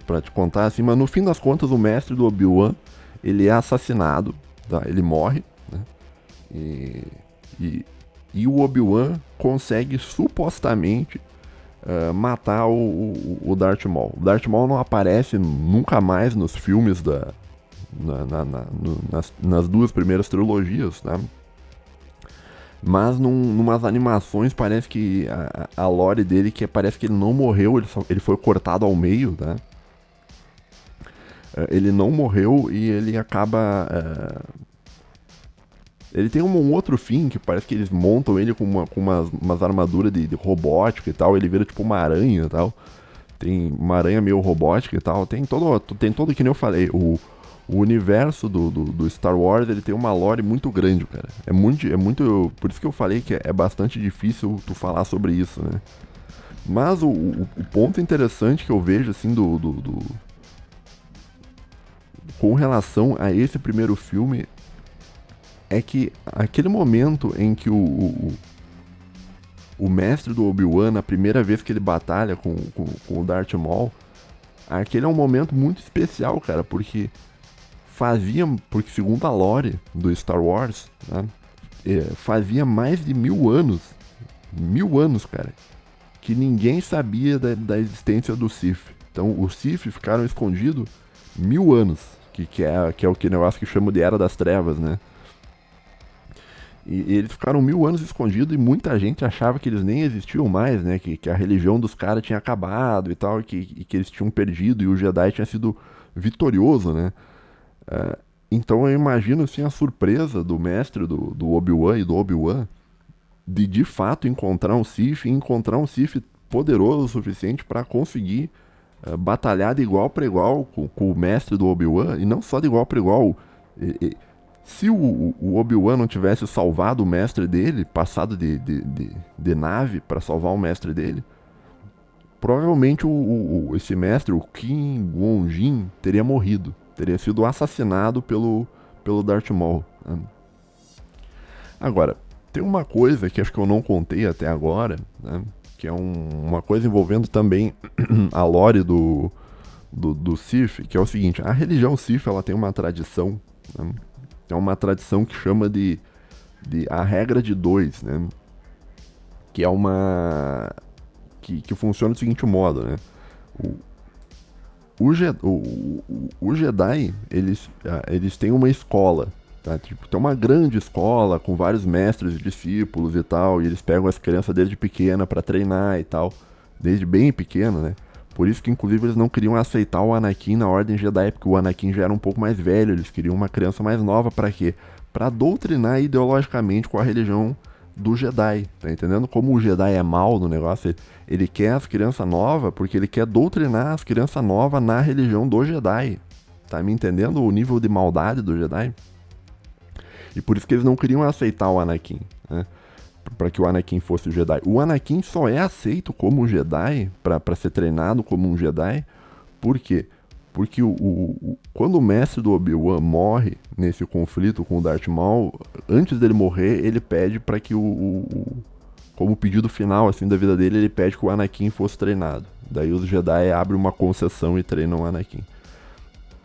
pra te contar assim, mas no fim das contas o mestre do Obi-Wan, ele é assassinado, tá? Ele morre, né? E o Obi-Wan consegue supostamente matar o Darth Maul. O Darth Maul não aparece nunca mais nos filmes nas duas primeiras trilogias, né? Mas numas animações parece que a lore dele, que parece que ele não morreu, ele foi cortado ao meio, tá? Ele não morreu e ele acaba... ele tem um outro fim, que parece que eles montam ele com umas armaduras de robótica e tal, ele vira tipo uma aranha e tal. Tem uma aranha meio robótica e tal, tem todo que nem eu falei, o universo do Star Wars, ele tem uma lore muito grande, cara. É muito, por isso que eu falei que é bastante difícil tu falar sobre isso, né? Mas o ponto interessante que eu vejo, assim, com relação a esse primeiro filme, é que aquele momento em que o mestre do Obi-Wan, na primeira vez que ele batalha com o Darth Maul, aquele é um momento muito especial, cara, porque segundo a lore do Star Wars, né, fazia mais de 1000 anos, cara, que ninguém sabia da existência do Sith. Então os Sith ficaram escondidos 1000 anos, que é o que negócio que chama de Era das Trevas, né? E eles ficaram 1000 anos escondidos e muita gente achava que eles nem existiam mais, né? Que a religião dos caras tinha acabado e tal, e que eles tinham perdido e o Jedi tinha sido vitorioso, né? Então eu imagino assim a surpresa do mestre do Obi-Wan e do Obi-Wan de fato encontrar um Sith e encontrar um Sith poderoso o suficiente para conseguir batalhar de igual para igual com o mestre do Obi-Wan, e não só de igual para igual. Se o Obi-Wan não tivesse salvado o mestre dele, passado de nave para salvar o mestre dele, provavelmente esse mestre, o Qui Gon Jinn, teria morrido. Teria sido assassinado pelo Darth Maul. Né? Agora, tem uma coisa que acho que eu não contei até agora, né? Que é uma coisa envolvendo também a lore do Sith, que é o seguinte: a religião Sith ela tem uma tradição, né? É uma tradição que chama de a regra de dois, né? Que é uma que funciona do seguinte modo, né? O Jedi, eles têm uma escola, tá? Tipo, tem uma grande escola com vários mestres e discípulos e tal, e eles pegam as crianças desde pequena pra treinar e tal, desde bem pequeno, né? Por isso que, inclusive, eles não queriam aceitar o Anakin na Ordem Jedi, porque o Anakin já era um pouco mais velho, eles queriam uma criança mais nova pra quê? Pra doutrinar ideologicamente com a religião do Jedi, tá entendendo? Como o Jedi é mal no negócio, ele quer as crianças novas porque ele quer doutrinar as crianças novas na religião do Jedi. Tá me entendendo o nível de maldade do Jedi? E por isso que eles não queriam aceitar o Anakin, né? Para que o Anakin fosse o Jedi. O Anakin só é aceito como Jedi, para ser treinado como um Jedi, por quê? Porque quando o mestre do Obi-Wan morre nesse conflito com o Darth Maul, antes dele morrer, ele pede para que como pedido final assim da vida dele, ele pede que o Anakin fosse treinado. Daí os Jedi abrem uma concessão e treinam o Anakin.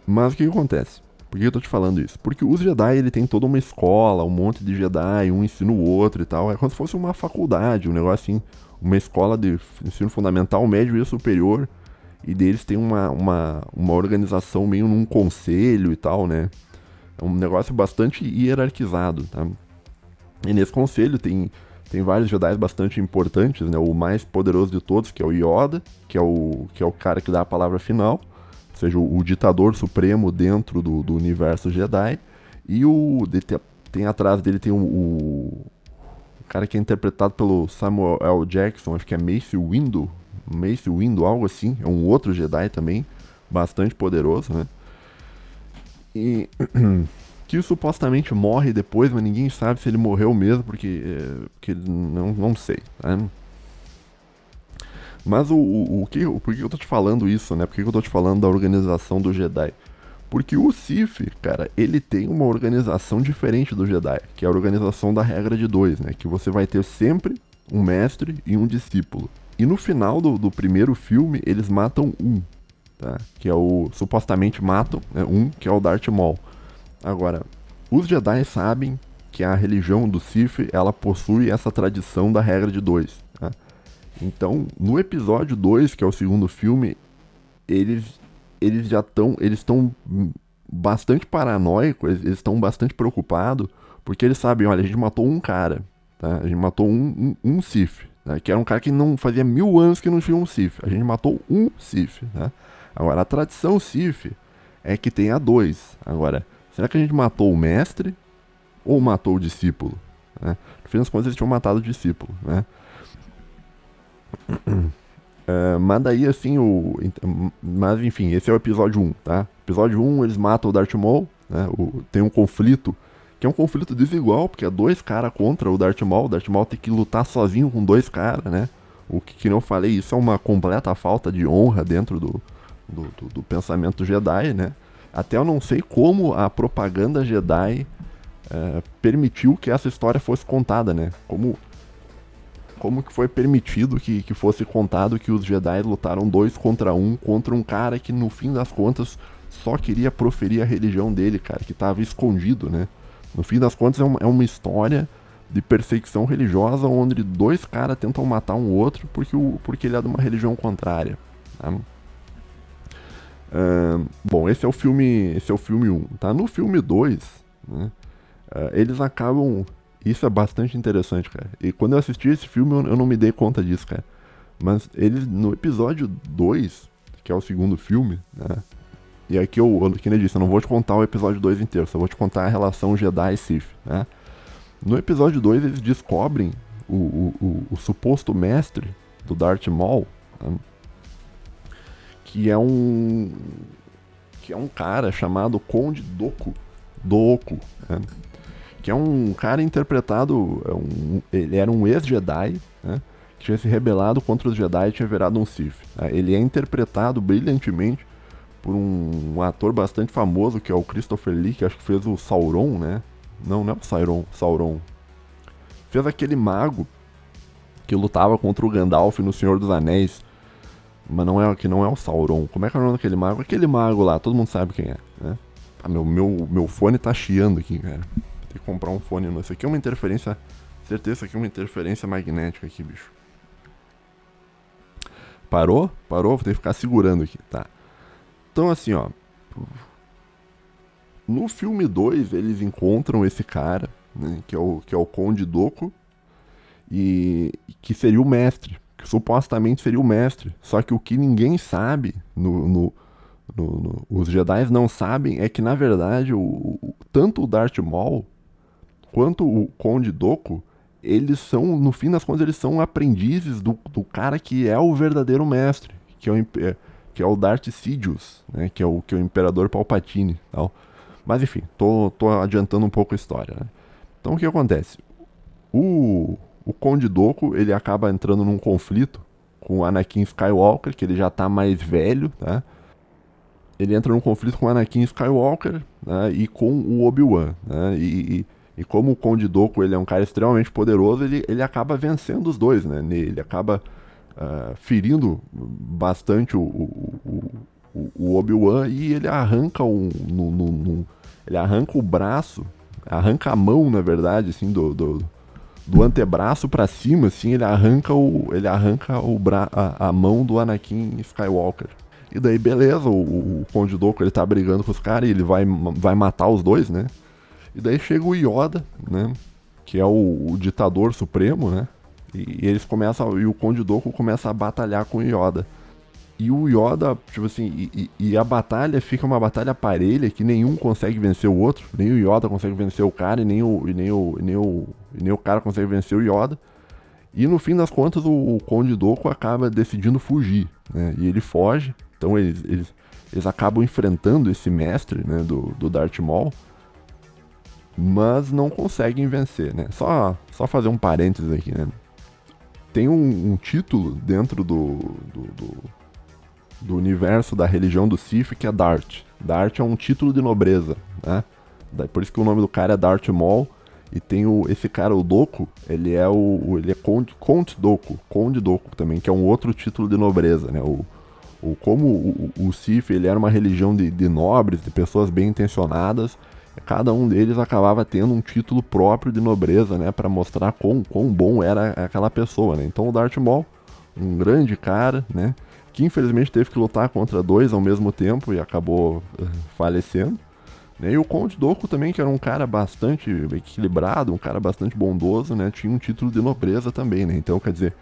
Mas o que acontece? Por que eu tô te falando isso? Porque os Jedi, ele tem toda uma escola, um monte de Jedi, um ensina o outro e tal. É como se fosse uma faculdade, um negócio assim. Uma escola de ensino fundamental, médio e superior. E deles tem uma organização meio num conselho e tal, né? É um negócio bastante hierarquizado, tá? E nesse conselho tem vários Jedi bastante importantes, né? O mais poderoso de todos, que é o Yoda, que é o cara que dá a palavra final. Ou seja, o ditador supremo dentro do universo Jedi. E tem atrás dele tem o cara que é interpretado pelo Samuel L. Jackson, acho que é Mace Windu, algo assim. É um outro Jedi também, bastante poderoso, né? E que supostamente morre depois, mas ninguém sabe se ele morreu mesmo, porque não sei, tá? Mas por que eu tô te falando isso, né? Por que eu tô te falando da organização do Jedi? Porque o Sith, cara, ele tem uma organização diferente do Jedi, que é a organização da regra de dois, né? Que você vai ter sempre um mestre e um discípulo. E no final do primeiro filme, eles matam um, tá? Que é supostamente matam, né? Um, que é o Darth Maul. Agora, os Jedi sabem que a religião do Sith, ela possui essa tradição da regra de dois, tá? Então, no episódio 2, que é o segundo filme, eles já estão bastante paranoicos, eles estão bastante preocupados, porque eles sabem, olha, a gente matou um cara, tá? A gente matou um Sith, né? Que era um cara que não fazia 1000 anos que não tinha um Sith. A gente matou um Sith, né? Agora, a tradição Sith é que tenha dois. Agora, será que a gente matou o mestre ou matou o discípulo? Né? No fim das contas, eles tinham matado o discípulo, né? Mas daí, assim, mas enfim, esse é o episódio 1, tá? Episódio 1, eles matam o Darth Maul, né? Tem um conflito, que é um conflito desigual, porque é dois caras contra o Darth Maul. O Darth Maul tem que lutar sozinho com dois caras, né? O que não falei, isso é uma completa falta de honra dentro do pensamento Jedi, né? Até eu não sei como a propaganda Jedi permitiu que essa história fosse contada, né? Como que foi permitido que fosse contado que os Jedi lutaram 2 contra um cara que no fim das contas só queria proferir a religião dele, cara, que tava escondido, né? No fim das contas é uma história de perseguição religiosa onde dois caras tentam matar um outro porque ele é de uma religião contrária, tá? Bom, esse é o filme um, tá? No filme 2, né, eles acabam... Isso é bastante interessante, cara. E quando eu assisti esse filme, eu não me dei conta disso, cara. Mas eles, no episódio 2, que é o segundo filme, né? E aqui que nem disse, eu não vou te contar o episódio 2 inteiro, só vou te contar a relação Jedi e Sith, né? No episódio 2 eles descobrem o suposto mestre do Darth Maul, né? que é um cara chamado Conde Dooku, né? Que é um cara interpretado, ele era um ex-Jedi, né? Que tinha se rebelado contra os Jedi e tinha virado um Sith. Né? Ele é interpretado brilhantemente por um ator bastante famoso, que é o Christopher Lee, que acho que fez o Sauron, né? Não é o Sauron. Fez aquele mago que lutava contra o Gandalf no Senhor dos Anéis, mas não é o Sauron. Como é que é o nome daquele mago? Aquele mago lá, todo mundo sabe quem é, né? Ah, meu fone tá chiando aqui, cara. Tem que comprar um fone. Isso aqui é uma interferência. Certeza, isso aqui é uma interferência magnética aqui, bicho. Parou? Parou? Vou ter que ficar segurando aqui, tá? Então, assim, ó. No filme 2, eles encontram esse cara, né, que é o Conde Dooku, e que seria o mestre. Que supostamente seria o mestre. Só que o que ninguém sabe, os Jedi não sabem, é que, na verdade, tanto o Darth Maul quanto o Conde Dooku, eles são, no fim das contas, eles são aprendizes do cara que é o verdadeiro mestre, que é o Darth Sidious, né, que é o Imperador Palpatine, tal. Mas enfim, tô adiantando um pouco a história, né? Então o que acontece? O Conde Dooku, ele acaba entrando num conflito com o Anakin Skywalker, que ele já tá mais velho, tá? Ele entra num conflito com o Anakin Skywalker, né, e com o Obi-Wan, né? E como o Conde Dooku ele é um cara extremamente poderoso, ele acaba vencendo os dois, né? Ele acaba ferindo bastante o Obi-Wan e ele arranca ele arranca o braço, arranca a mão, na verdade, assim, do antebraço pra cima, assim, ele arranca a mão do Anakin Skywalker. E daí, beleza, o Conde Dooku ele tá brigando com os caras e ele vai matar os dois, né? E daí chega o Yoda, né? Que é o ditador supremo, né? E o Conde Dooku começa a batalhar com o Yoda. E o Yoda, tipo assim, e a batalha fica uma batalha parelha que nenhum consegue vencer o outro. Nem o Yoda consegue vencer o cara e nem o cara consegue vencer o Yoda. E no fim das contas o Conde Dooku acaba decidindo fugir, né? E ele foge. Então eles acabam enfrentando esse mestre, né, do Darth Maul, mas não conseguem vencer, né? Só fazer um parênteses aqui, né? Tem um título dentro do universo da religião do Sith que é Darth. Darth é um título de nobreza, né? Por isso que o nome do cara é Darth Maul. E tem esse cara, o Dooku, ele é Conde Dooku também, que é um outro título de nobreza, né? Como o Sith ele era uma religião de nobres, de pessoas bem intencionadas, cada um deles acabava tendo um título próprio de nobreza, né? Para mostrar quão bom era aquela pessoa, né? Então o Darth Maul, um grande cara, né? Que infelizmente teve que lutar contra dois ao mesmo tempo e acabou falecendo. E o Conde Dooku também, que era um cara bastante equilibrado, um cara bastante bondoso, né? Tinha um título de nobreza também, né? Então, quer dizer,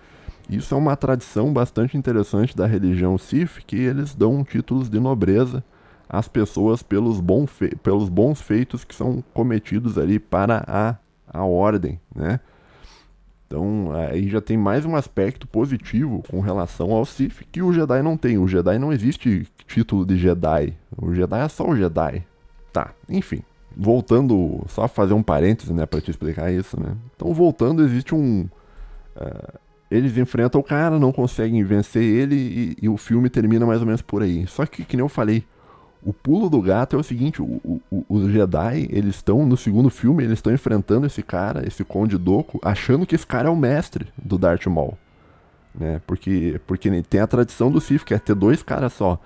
isso é uma tradição bastante interessante da religião Sith, que eles dão títulos de nobreza às pessoas pelos bons feitos que são cometidos ali para a ordem, né? Então, aí já tem mais um aspecto positivo com relação ao Sith que o Jedi não tem. O Jedi não existe título de Jedi. O Jedi é só o Jedi. Tá, enfim. Voltando, só fazer um parêntese, né, pra te explicar isso, né? Então, voltando, existe eles enfrentam o cara, não conseguem vencer ele e o filme termina mais ou menos por aí. Só que nem eu falei, o pulo do gato é o seguinte, os Jedi, eles estão, no segundo filme, eles estão enfrentando esse cara, esse Conde Dooku, achando que esse cara é o mestre do Darth Maul, né? Porque tem a tradição do Sith, que é ter dois caras só,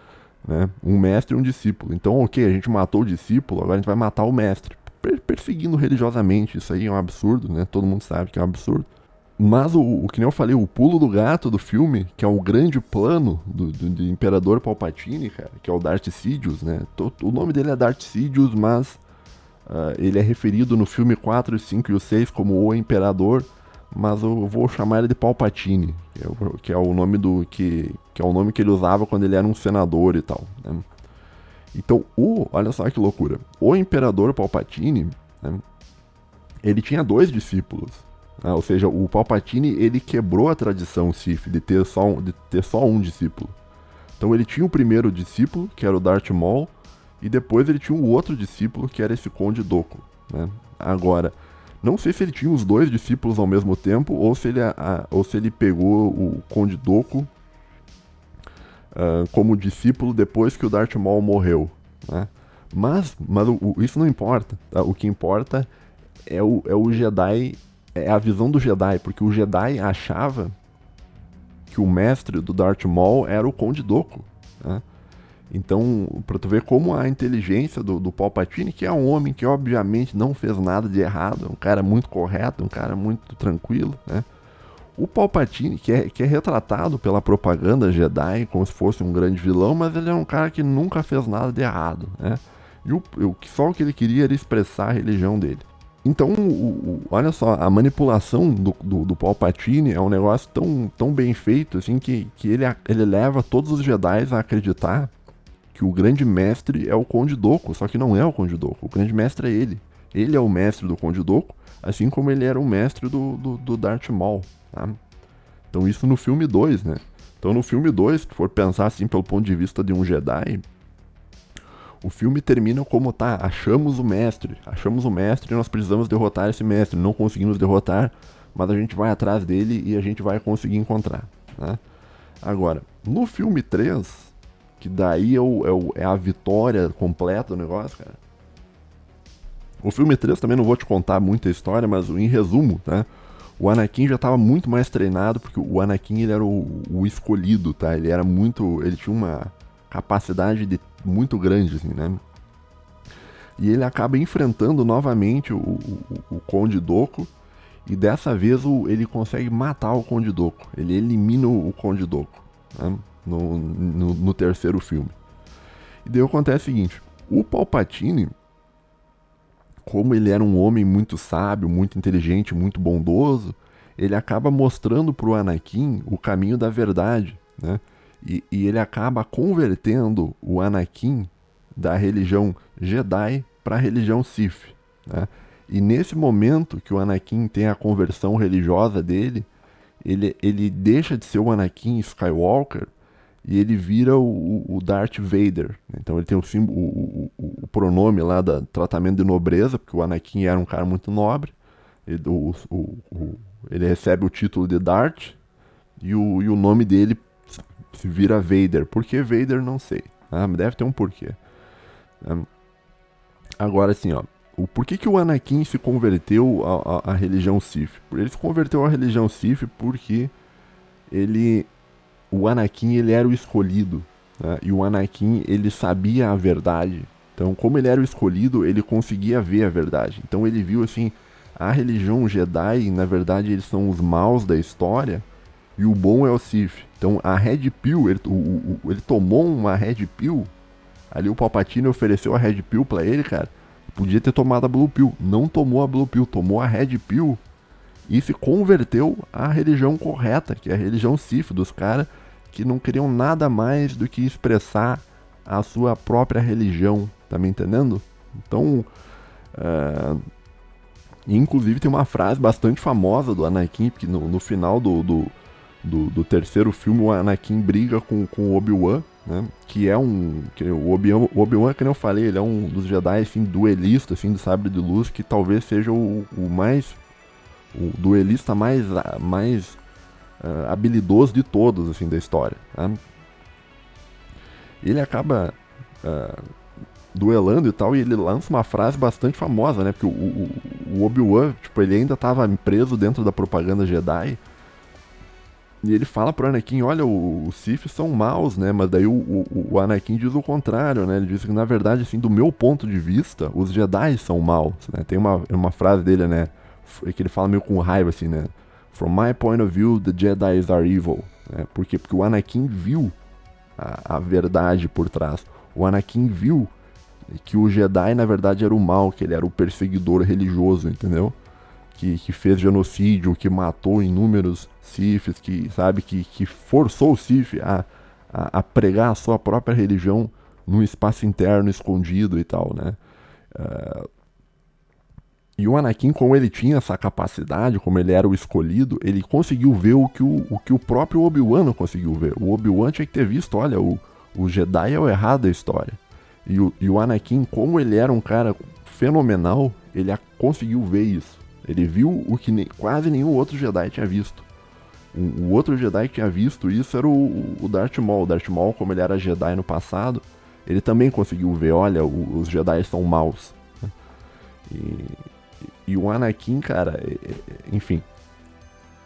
né? Um mestre e um discípulo. Então, ok, a gente matou o discípulo, agora a gente vai matar o mestre. Perseguindo religiosamente, isso aí é um absurdo, né? Todo mundo sabe que é um absurdo. Mas o que nem eu falei, o pulo do gato do filme, que é o grande plano do Imperador Palpatine, cara, que é o Darth Sidious, né? O nome dele é Darth Sidious, mas ele é referido no filme 4, 5 e o 6 como o Imperador, mas eu vou chamar ele de Palpatine, que é o nome que é o nome que ele usava quando ele era um senador e tal, né? Então, olha só que loucura. O Imperador Palpatine, né, ele tinha 2 discípulos. Ou seja, o Palpatine ele quebrou a tradição Sith de ter só um discípulo. Então ele tinha o primeiro discípulo, que era o Darth Maul, e depois ele tinha o outro discípulo, que era esse Conde Dooku, né? Agora, não sei se ele tinha os 2 discípulos ao mesmo tempo, ou se ele pegou o Conde Dooku como discípulo depois que o Darth Maul morreu, né? Mas isso não importa, tá? O que importa é o Jedi, é a visão do Jedi, porque o Jedi achava que o mestre do Darth Maul era o Conde Dooku, né? Então, pra tu ver como a inteligência do Palpatine, que é um homem que obviamente não fez nada de errado, é um cara muito correto, um cara muito tranquilo, né? O Palpatine, que é retratado pela propaganda Jedi como se fosse um grande vilão, mas ele é um cara que nunca fez nada de errado, né? E só o que ele queria era expressar a religião dele. Então, olha só, a manipulação do Palpatine é um negócio tão bem feito, assim, que ele leva todos os Jedi a acreditar que o grande mestre é o Conde Dooku, só que não é o Conde Dooku, o grande mestre é ele. Ele é o mestre do Conde Dooku, assim como ele era o mestre do Darth Maul, tá? Então isso no filme 2, né? Então no filme 2, se tu for pensar assim pelo ponto de vista de um Jedi, o filme termina como, tá, achamos o mestre e nós precisamos derrotar esse mestre, não conseguimos derrotar, mas a gente vai atrás dele e a gente vai conseguir encontrar, né? Agora, no filme 3, que daí é a vitória completa do negócio, cara. O filme 3 também não vou te contar muita história, mas em resumo, tá? O Anakin já estava muito mais treinado, porque o Anakin ele era o escolhido, tá? Ele tinha uma capacidade muito grande, assim, né? E ele acaba enfrentando novamente o Conde Dooku, e dessa vez ele consegue matar o Conde Dooku. Ele elimina o Conde Dooku, né? No terceiro filme. E daí acontece o seguinte, o Palpatine, como ele era um homem muito sábio, muito inteligente, muito bondoso, ele acaba mostrando pro Anakin o caminho da verdade, né? E ele acaba convertendo o Anakin da religião Jedi para a religião Sith, né? E nesse momento que o Anakin tem a conversão religiosa dele, ele deixa de ser o Anakin Skywalker e ele vira o Darth Vader. Então ele tem o pronome lá da tratamento de nobreza, porque o Anakin era um cara muito nobre. Ele recebe o título de Darth e o nome dele se vira Vader. Por que Vader, não sei. Deve ter um porquê. Agora assim, ó, por que o Anakin se converteu à religião Sith? Ele se converteu à religião Sith porque o Anakin ele era o escolhido, né? E o Anakin ele sabia a verdade. Então, como ele era o escolhido, ele conseguia ver a verdade. Então ele viu assim, a religião Jedi, na verdade, eles são os maus da história e o bom é o Sith. Então a Red Pill, ele tomou uma Red Pill, ali o Palpatine ofereceu a Red Pill pra ele, cara. Podia ter tomado a Blue Pill, não tomou a Blue Pill, tomou a Red Pill e se converteu à religião correta, que é a religião Sith, dos caras que não queriam nada mais do que expressar a sua própria religião, tá me entendendo? Então, inclusive tem uma frase bastante famosa do Anakin, porque no final do terceiro filme o Anakin briga com o Obi-Wan, né? Que o Obi-Wan, que eu falei, ele é um dos Jedi assim, duelista assim, do sabre de luz, que talvez seja o duelista mais habilidoso de todos assim, da história, né? Ele acaba duelando e tal, e ele lança uma frase bastante famosa, né? Porque o Obi-Wan, tipo, ele ainda estava preso dentro da propaganda Jedi. E ele fala pro Anakin, olha, os Sith são maus, né? Mas daí o Anakin diz o contrário, né? Ele diz que, na verdade, assim, do meu ponto de vista, os Jedi são maus, né? Tem uma frase dele, né? Que ele fala meio com raiva, assim, né? From my point of view, the Jedi are evil. Né? Por quê? Porque o Anakin viu a verdade por trás. O Anakin viu que o Jedi, na verdade, era o mal, que ele era o perseguidor religioso, entendeu? Que fez genocídio, que matou inúmeros Siths, que, sabe, que forçou o Sith a pregar a sua própria religião num espaço interno escondido e tal, né? E o Anakin, como ele tinha essa capacidade, como ele era o escolhido, ele conseguiu ver o que o próprio Obi-Wan não conseguiu ver. O Obi-Wan tinha que ter visto, olha, o Jedi é o errado da história. E o Anakin, como ele era um cara fenomenal, ele conseguiu ver isso. Ele viu o que quase nenhum outro Jedi tinha visto. O outro Jedi que tinha visto isso era o Darth Maul. O Darth Maul, como ele era Jedi no passado, ele também conseguiu ver, olha, os Jedi são maus. E o Anakin, cara, enfim.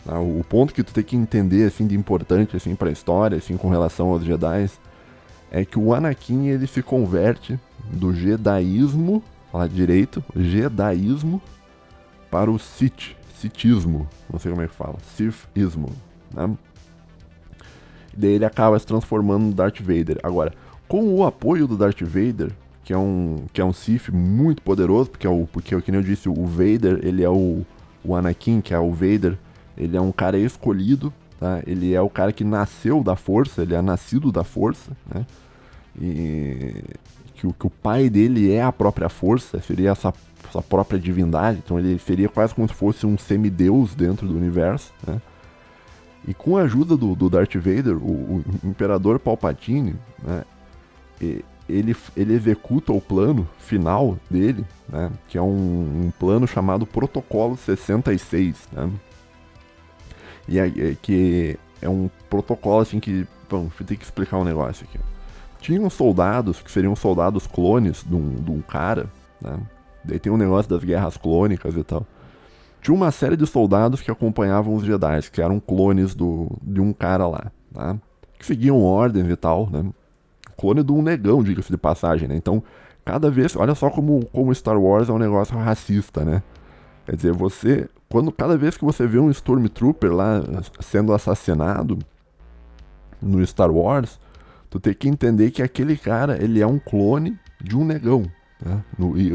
O ponto que tu tem que entender, assim, de importante, assim, pra história, assim, com relação aos Jedi, é que o Anakin, ele se converte do Jedaísmo, falar direito, Jedaísmo, para o Sithismo, não sei como é que fala, Sithismo, né? E daí ele acaba se transformando no Darth Vader. Agora, com o apoio do Darth Vader, que é um Sith muito poderoso, porque que nem eu disse, o Vader, ele é o Anakin, que é o Vader, ele é um cara escolhido, tá? Ele é o cara que nasceu da força, ele é nascido da força, né? E que o pai dele é a própria força, seria essa própria divindade, então ele seria quase como se fosse um semideus dentro do universo, né? E com a ajuda do Darth Vader, o Imperador Palpatine, né, ele executa o plano final dele, né, que é um plano chamado Protocolo 66, né? E que é um protocolo assim que, bom, vou ter que explicar um negócio aqui. Tinham soldados que seriam soldados clones de um cara, né? Daí tem um negócio das guerras clônicas e tal. Tinha uma série de soldados que acompanhavam os Jedi, que eram clones de um cara lá, tá? Que seguiam ordens e tal, né? Clone de um negão, diga-se de passagem, né? Então, cada vez... Olha só como Star Wars é um negócio racista, né? Quer dizer, cada vez que você vê um Stormtrooper lá sendo assassinado no Star Wars, tu tem que entender que aquele cara, ele é um clone de um negão, né?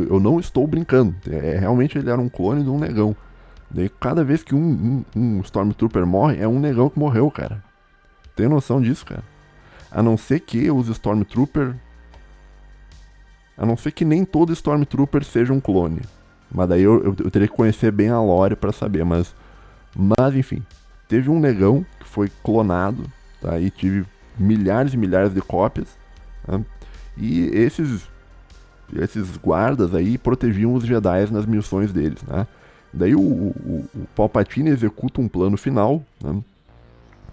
Eu não estou brincando, realmente ele era um clone de um negão. Daí cada vez que um Stormtrooper morre, é um negão que morreu, cara. Tem noção disso, cara? A não ser que os Stormtrooper... A não ser que nem todo Stormtrooper seja um clone. Mas daí eu teria que conhecer bem a lore pra saber, mas enfim. Teve um negão que foi clonado, tá? E tive milhares e milhares de cópias, tá? E esses guardas aí protegiam os Jedi nas missões deles, né? Daí o Palpatine executa um plano final, né,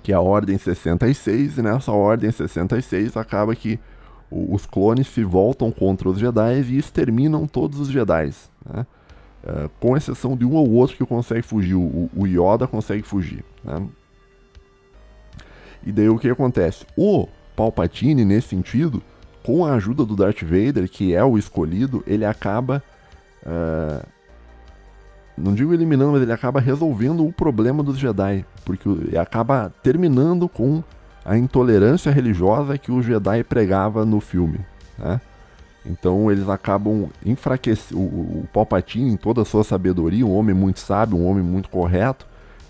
que é a Ordem 66, e nessa Ordem 66 acaba que os clones se voltam contra os Jedi e exterminam todos os Jedi, né? Com exceção de um ou outro que consegue fugir, o Yoda consegue fugir, né? E daí o que acontece? O Palpatine, nesse sentido, com a ajuda do Darth Vader, que é o escolhido, ele acaba... não digo eliminando, mas ele acaba resolvendo o problema dos Jedi, porque ele acaba terminando com a intolerância religiosa que o Jedi pregava no filme, né? Então eles acabam enfraquecendo o Palpatine, em toda a sua sabedoria, um homem muito sábio, um homem muito correto,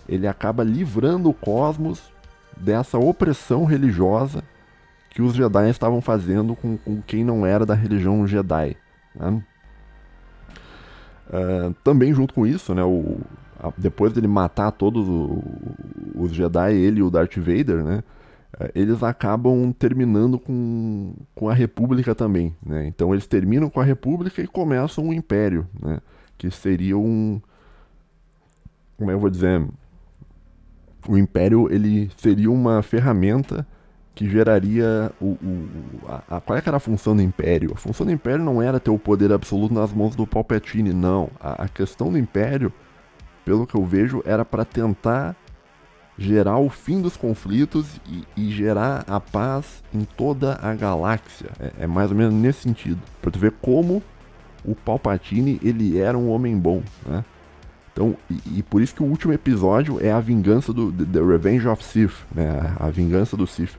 ele acaba livrando o cosmos dessa opressão religiosa que os Jedi estavam fazendo com quem não era da religião Jedi, né? Também junto com isso, né, depois dele matar todos os Jedi, ele e o Darth Vader, né, eles acabam terminando com a República também, né? Então eles terminam com a República e começam um Império, né, que seria como eu vou dizer, o Império, ele seria uma ferramenta que geraria qual é que era a função do Império? A função do Império não era ter o poder absoluto nas mãos do Palpatine, não. A questão do Império, pelo que eu vejo, era para tentar gerar o fim dos conflitos e gerar a paz em toda a galáxia. É mais ou menos nesse sentido. Para tu ver como o Palpatine, ele era um homem bom, né? Então, e por isso que o último episódio é a vingança do The Revenge of Sith, né? A vingança do Sith.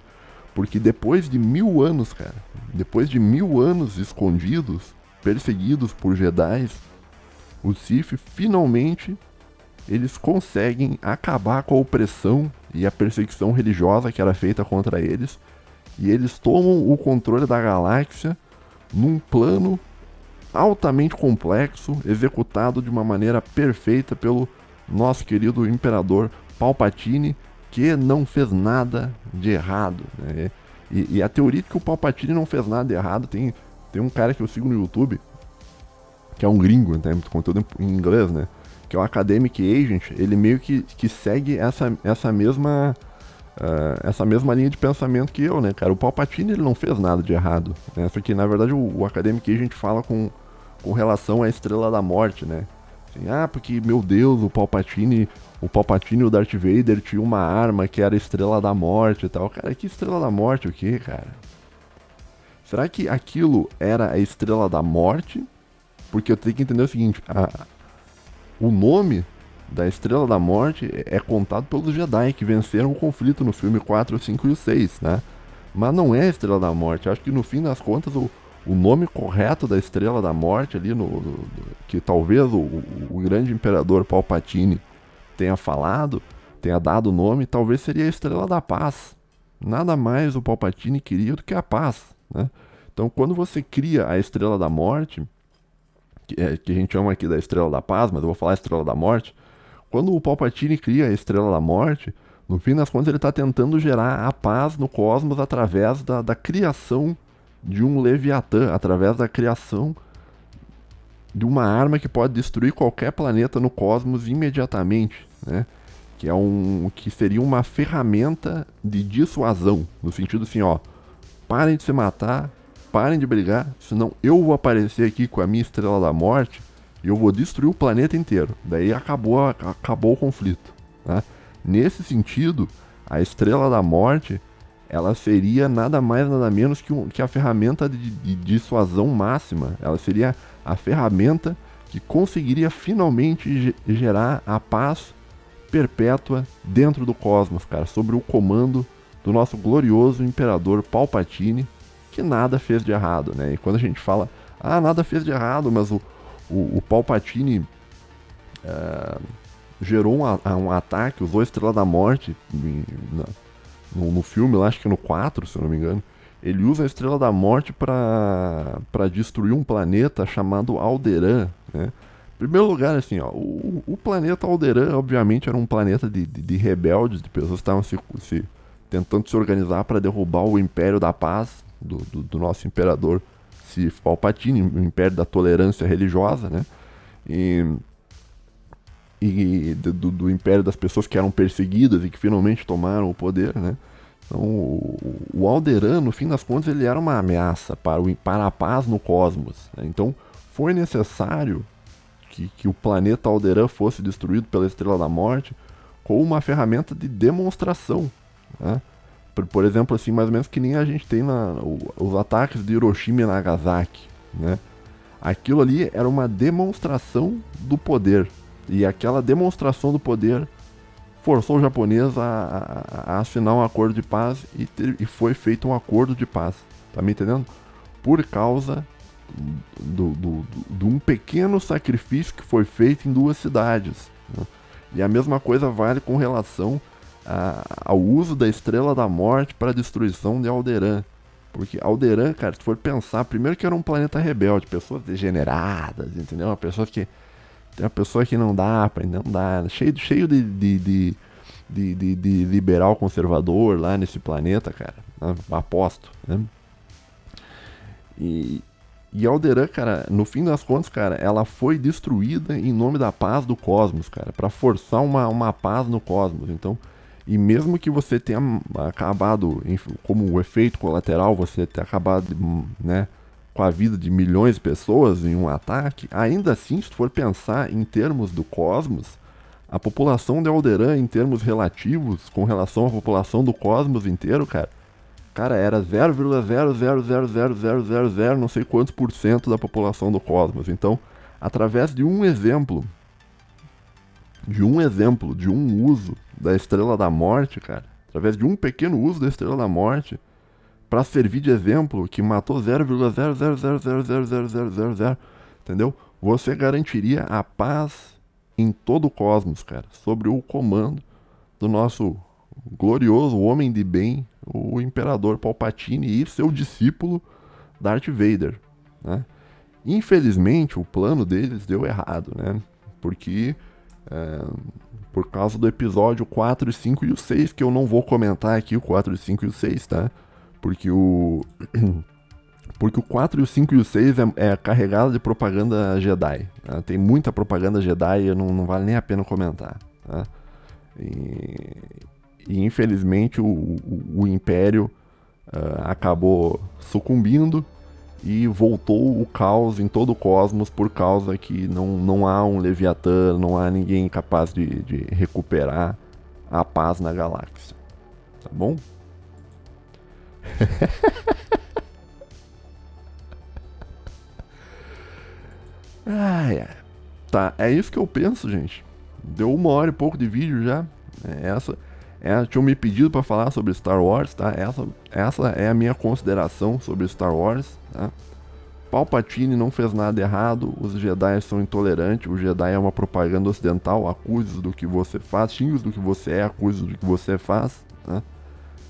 Porque depois de 1000 anos, cara, depois de 1000 anos escondidos, perseguidos por Jedi, os Sith finalmente eles conseguem acabar com a opressão e a perseguição religiosa que era feita contra eles, e eles tomam o controle da galáxia num plano altamente complexo, executado de uma maneira perfeita pelo nosso querido Imperador Palpatine, que não fez nada de errado, né? E a teoria de que o Palpatine não fez nada de errado, tem um cara que eu sigo no YouTube, que é um gringo, tem muito conteúdo em inglês, né? Que é o Academic Agent, ele meio que segue essa mesma linha de pensamento que eu, né, cara? O Palpatine, ele não fez nada de errado, né? Só que, na verdade, o Academic Agent fala com relação à Estrela da Morte, né? Assim, porque, meu Deus, o Palpatine e o Darth Vader tinham uma arma que era a Estrela da Morte e tal. Cara, que Estrela da Morte o quê, cara? Será que aquilo era a Estrela da Morte? Porque eu tenho que entender o seguinte, o nome da Estrela da Morte é contado pelos Jedi que venceram o conflito no filme 4, 5 e 6, né? Mas não é a Estrela da Morte. Eu acho que no fim das contas o nome correto da Estrela da Morte ali, que talvez o grande imperador Palpatine tenha falado, tenha dado o nome, talvez seria a Estrela da Paz. Nada mais o Palpatine queria do que a paz, né? Então quando você cria a Estrela da Morte, que a gente chama aqui da Estrela da Paz, mas eu vou falar Estrela da Morte, quando o Palpatine cria a Estrela da Morte, no fim das contas ele está tentando gerar a paz no cosmos através da criação de um Leviatã, através da criação de uma arma que pode destruir qualquer planeta no cosmos imediatamente, né? Que seria uma ferramenta de dissuasão, no sentido assim, ó, parem de se matar, parem de brigar, senão eu vou aparecer aqui com a minha Estrela da Morte e eu vou destruir o planeta inteiro. Daí acabou o conflito, né? Nesse sentido, a Estrela da Morte, ela seria nada mais nada menos que a ferramenta de dissuasão máxima. Ela seria a ferramenta que conseguiria finalmente gerar a paz perpétua dentro do cosmos, cara, sob o comando do nosso glorioso Imperador Palpatine, que nada fez de errado, né? E quando a gente fala, nada fez de errado, mas o Palpatine gerou um ataque, usou a Estrela da Morte no filme, lá, acho que no 4, se eu não me engano. Ele usa a Estrela da Morte para destruir um planeta chamado Alderaan, né? Em primeiro lugar, assim, ó, o planeta Alderaan, obviamente, era um planeta de rebeldes, de pessoas que estavam tentando se organizar para derrubar o Império da Paz do nosso imperador Sith Palpatine, o Império da Tolerância Religiosa, né? E do Império das pessoas que eram perseguidas e que finalmente tomaram o poder, né? Então, o Alderaan, no fim das contas, ele era uma ameaça para a paz no cosmos, né? Então, foi necessário que o planeta Alderaan fosse destruído pela Estrela da Morte com uma ferramenta de demonstração, né? Por exemplo, assim, mais ou menos que nem a gente tem os ataques de Hiroshima e Nagasaki, né? Aquilo ali era uma demonstração do poder, e aquela demonstração do poder forçou o japonês a assinar um acordo de paz e foi feito um acordo de paz, tá me entendendo? Por causa de um pequeno sacrifício que foi feito em duas cidades, né? E a mesma coisa vale com relação ao uso da Estrela da Morte para a destruição de Alderaan. Porque Alderaan, cara, se for pensar, primeiro que era um planeta rebelde, pessoas degeneradas, entendeu? Uma pessoa que não dá, cheio de liberal conservador lá nesse planeta, cara, né? Aposto, né? E Alderaan, cara, no fim das contas, cara, ela foi destruída em nome da paz do cosmos, cara, para forçar uma paz no cosmos. Então, e mesmo que você tenha acabado, como o efeito colateral, você ter acabado, né, com a vida de milhões de pessoas em um ataque, ainda assim, se for pensar em termos do cosmos, a população de Alderaan, em termos relativos, com relação à população do cosmos inteiro, cara, era 0,0000000 não sei quantos por cento da população do cosmos. Então, através de um exemplo de um exemplo, de um uso da Estrela da Morte, cara, através de um pequeno uso da Estrela da Morte, pra servir de exemplo, que matou 0,000000000, entendeu? Você garantiria a paz em todo o cosmos, cara, sobre o comando do nosso glorioso homem de bem, o Imperador Palpatine e seu discípulo Darth Vader, né? Infelizmente, o plano deles deu errado, né? Porque por causa do episódio 4, 5 e o 6, que eu não vou comentar aqui o 4, o 5 e o 6, tá? Porque porque o 4, o 5 e o 6 é carregado de propaganda Jedi. Tá? Tem muita propaganda Jedi e não vale nem a pena comentar. Tá? E infelizmente o Império acabou sucumbindo e voltou o caos em todo o cosmos por causa que não há um Leviatã, não há ninguém capaz de recuperar a paz na galáxia. Tá bom? Tá, é isso que eu penso, gente. Deu 1 hora e pouco de vídeo já. Tinham me pedido pra falar sobre Star Wars, tá? Essa é a minha consideração sobre Star Wars, tá? Palpatine não fez nada errado, os Jedi são intolerantes, o Jedi é uma propaganda ocidental, acuse do que você faz, xingue do que você é, acuse do que você faz, né?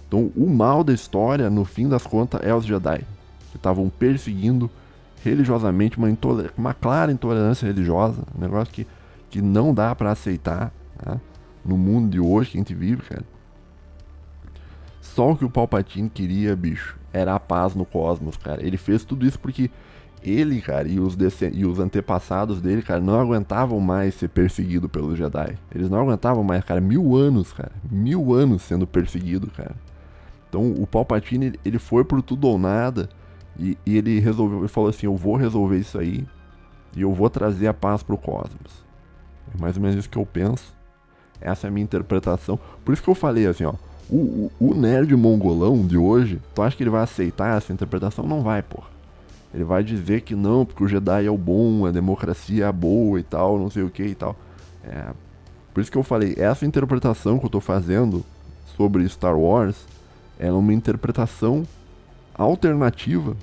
Então o mal da história, no fim das contas, é os Jedi, que estavam perseguindo religiosamente uma clara intolerância religiosa, um negócio que não dá pra aceitar, tá? No mundo de hoje que a gente vive, cara. Só o que o Palpatine queria, bicho, era a paz no cosmos, cara. Ele fez tudo isso porque ele, cara, e os antepassados dele, cara, não aguentavam mais ser perseguido pelos Jedi. Eles não aguentavam mais, cara, 1000 anos, cara. 1000 anos sendo perseguido, cara. Então o Palpatine, ele foi por tudo ou nada e ele resolveu, ele falou assim, eu vou resolver isso aí e eu vou trazer a paz pro cosmos. É mais ou menos isso que eu penso. Essa é a minha interpretação. Por isso que eu falei assim, ó. O nerd mongolão de hoje, tu acha que ele vai aceitar essa interpretação? Não vai, porra. Ele vai dizer que não, porque o Jedi é o bom, a democracia é a boa e tal, não sei o que e tal. Por isso que eu falei, essa interpretação que eu tô fazendo sobre Star Wars é uma interpretação alternativa,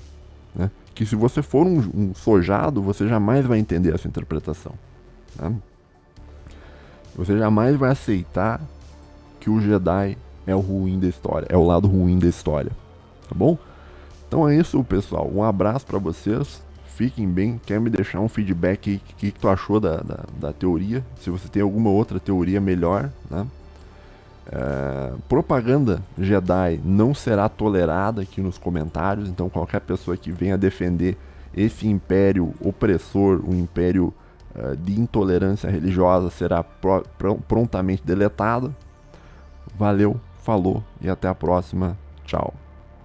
né? Que se você for um sojado, você jamais vai entender essa interpretação. Tá? Você jamais vai aceitar que o Jedi é o ruim da história, é o lado ruim da história, tá bom? Então é isso, pessoal. Um abraço pra vocês. Fiquem bem. Quer me deixar um feedback aí? O que tu achou da teoria? Se você tem alguma outra teoria melhor, né? Propaganda Jedi não será tolerada aqui nos comentários. Então qualquer pessoa que venha defender esse império opressor, um império de intolerância religiosa, será prontamente deletada. Valeu, falou e até a próxima. Tchau.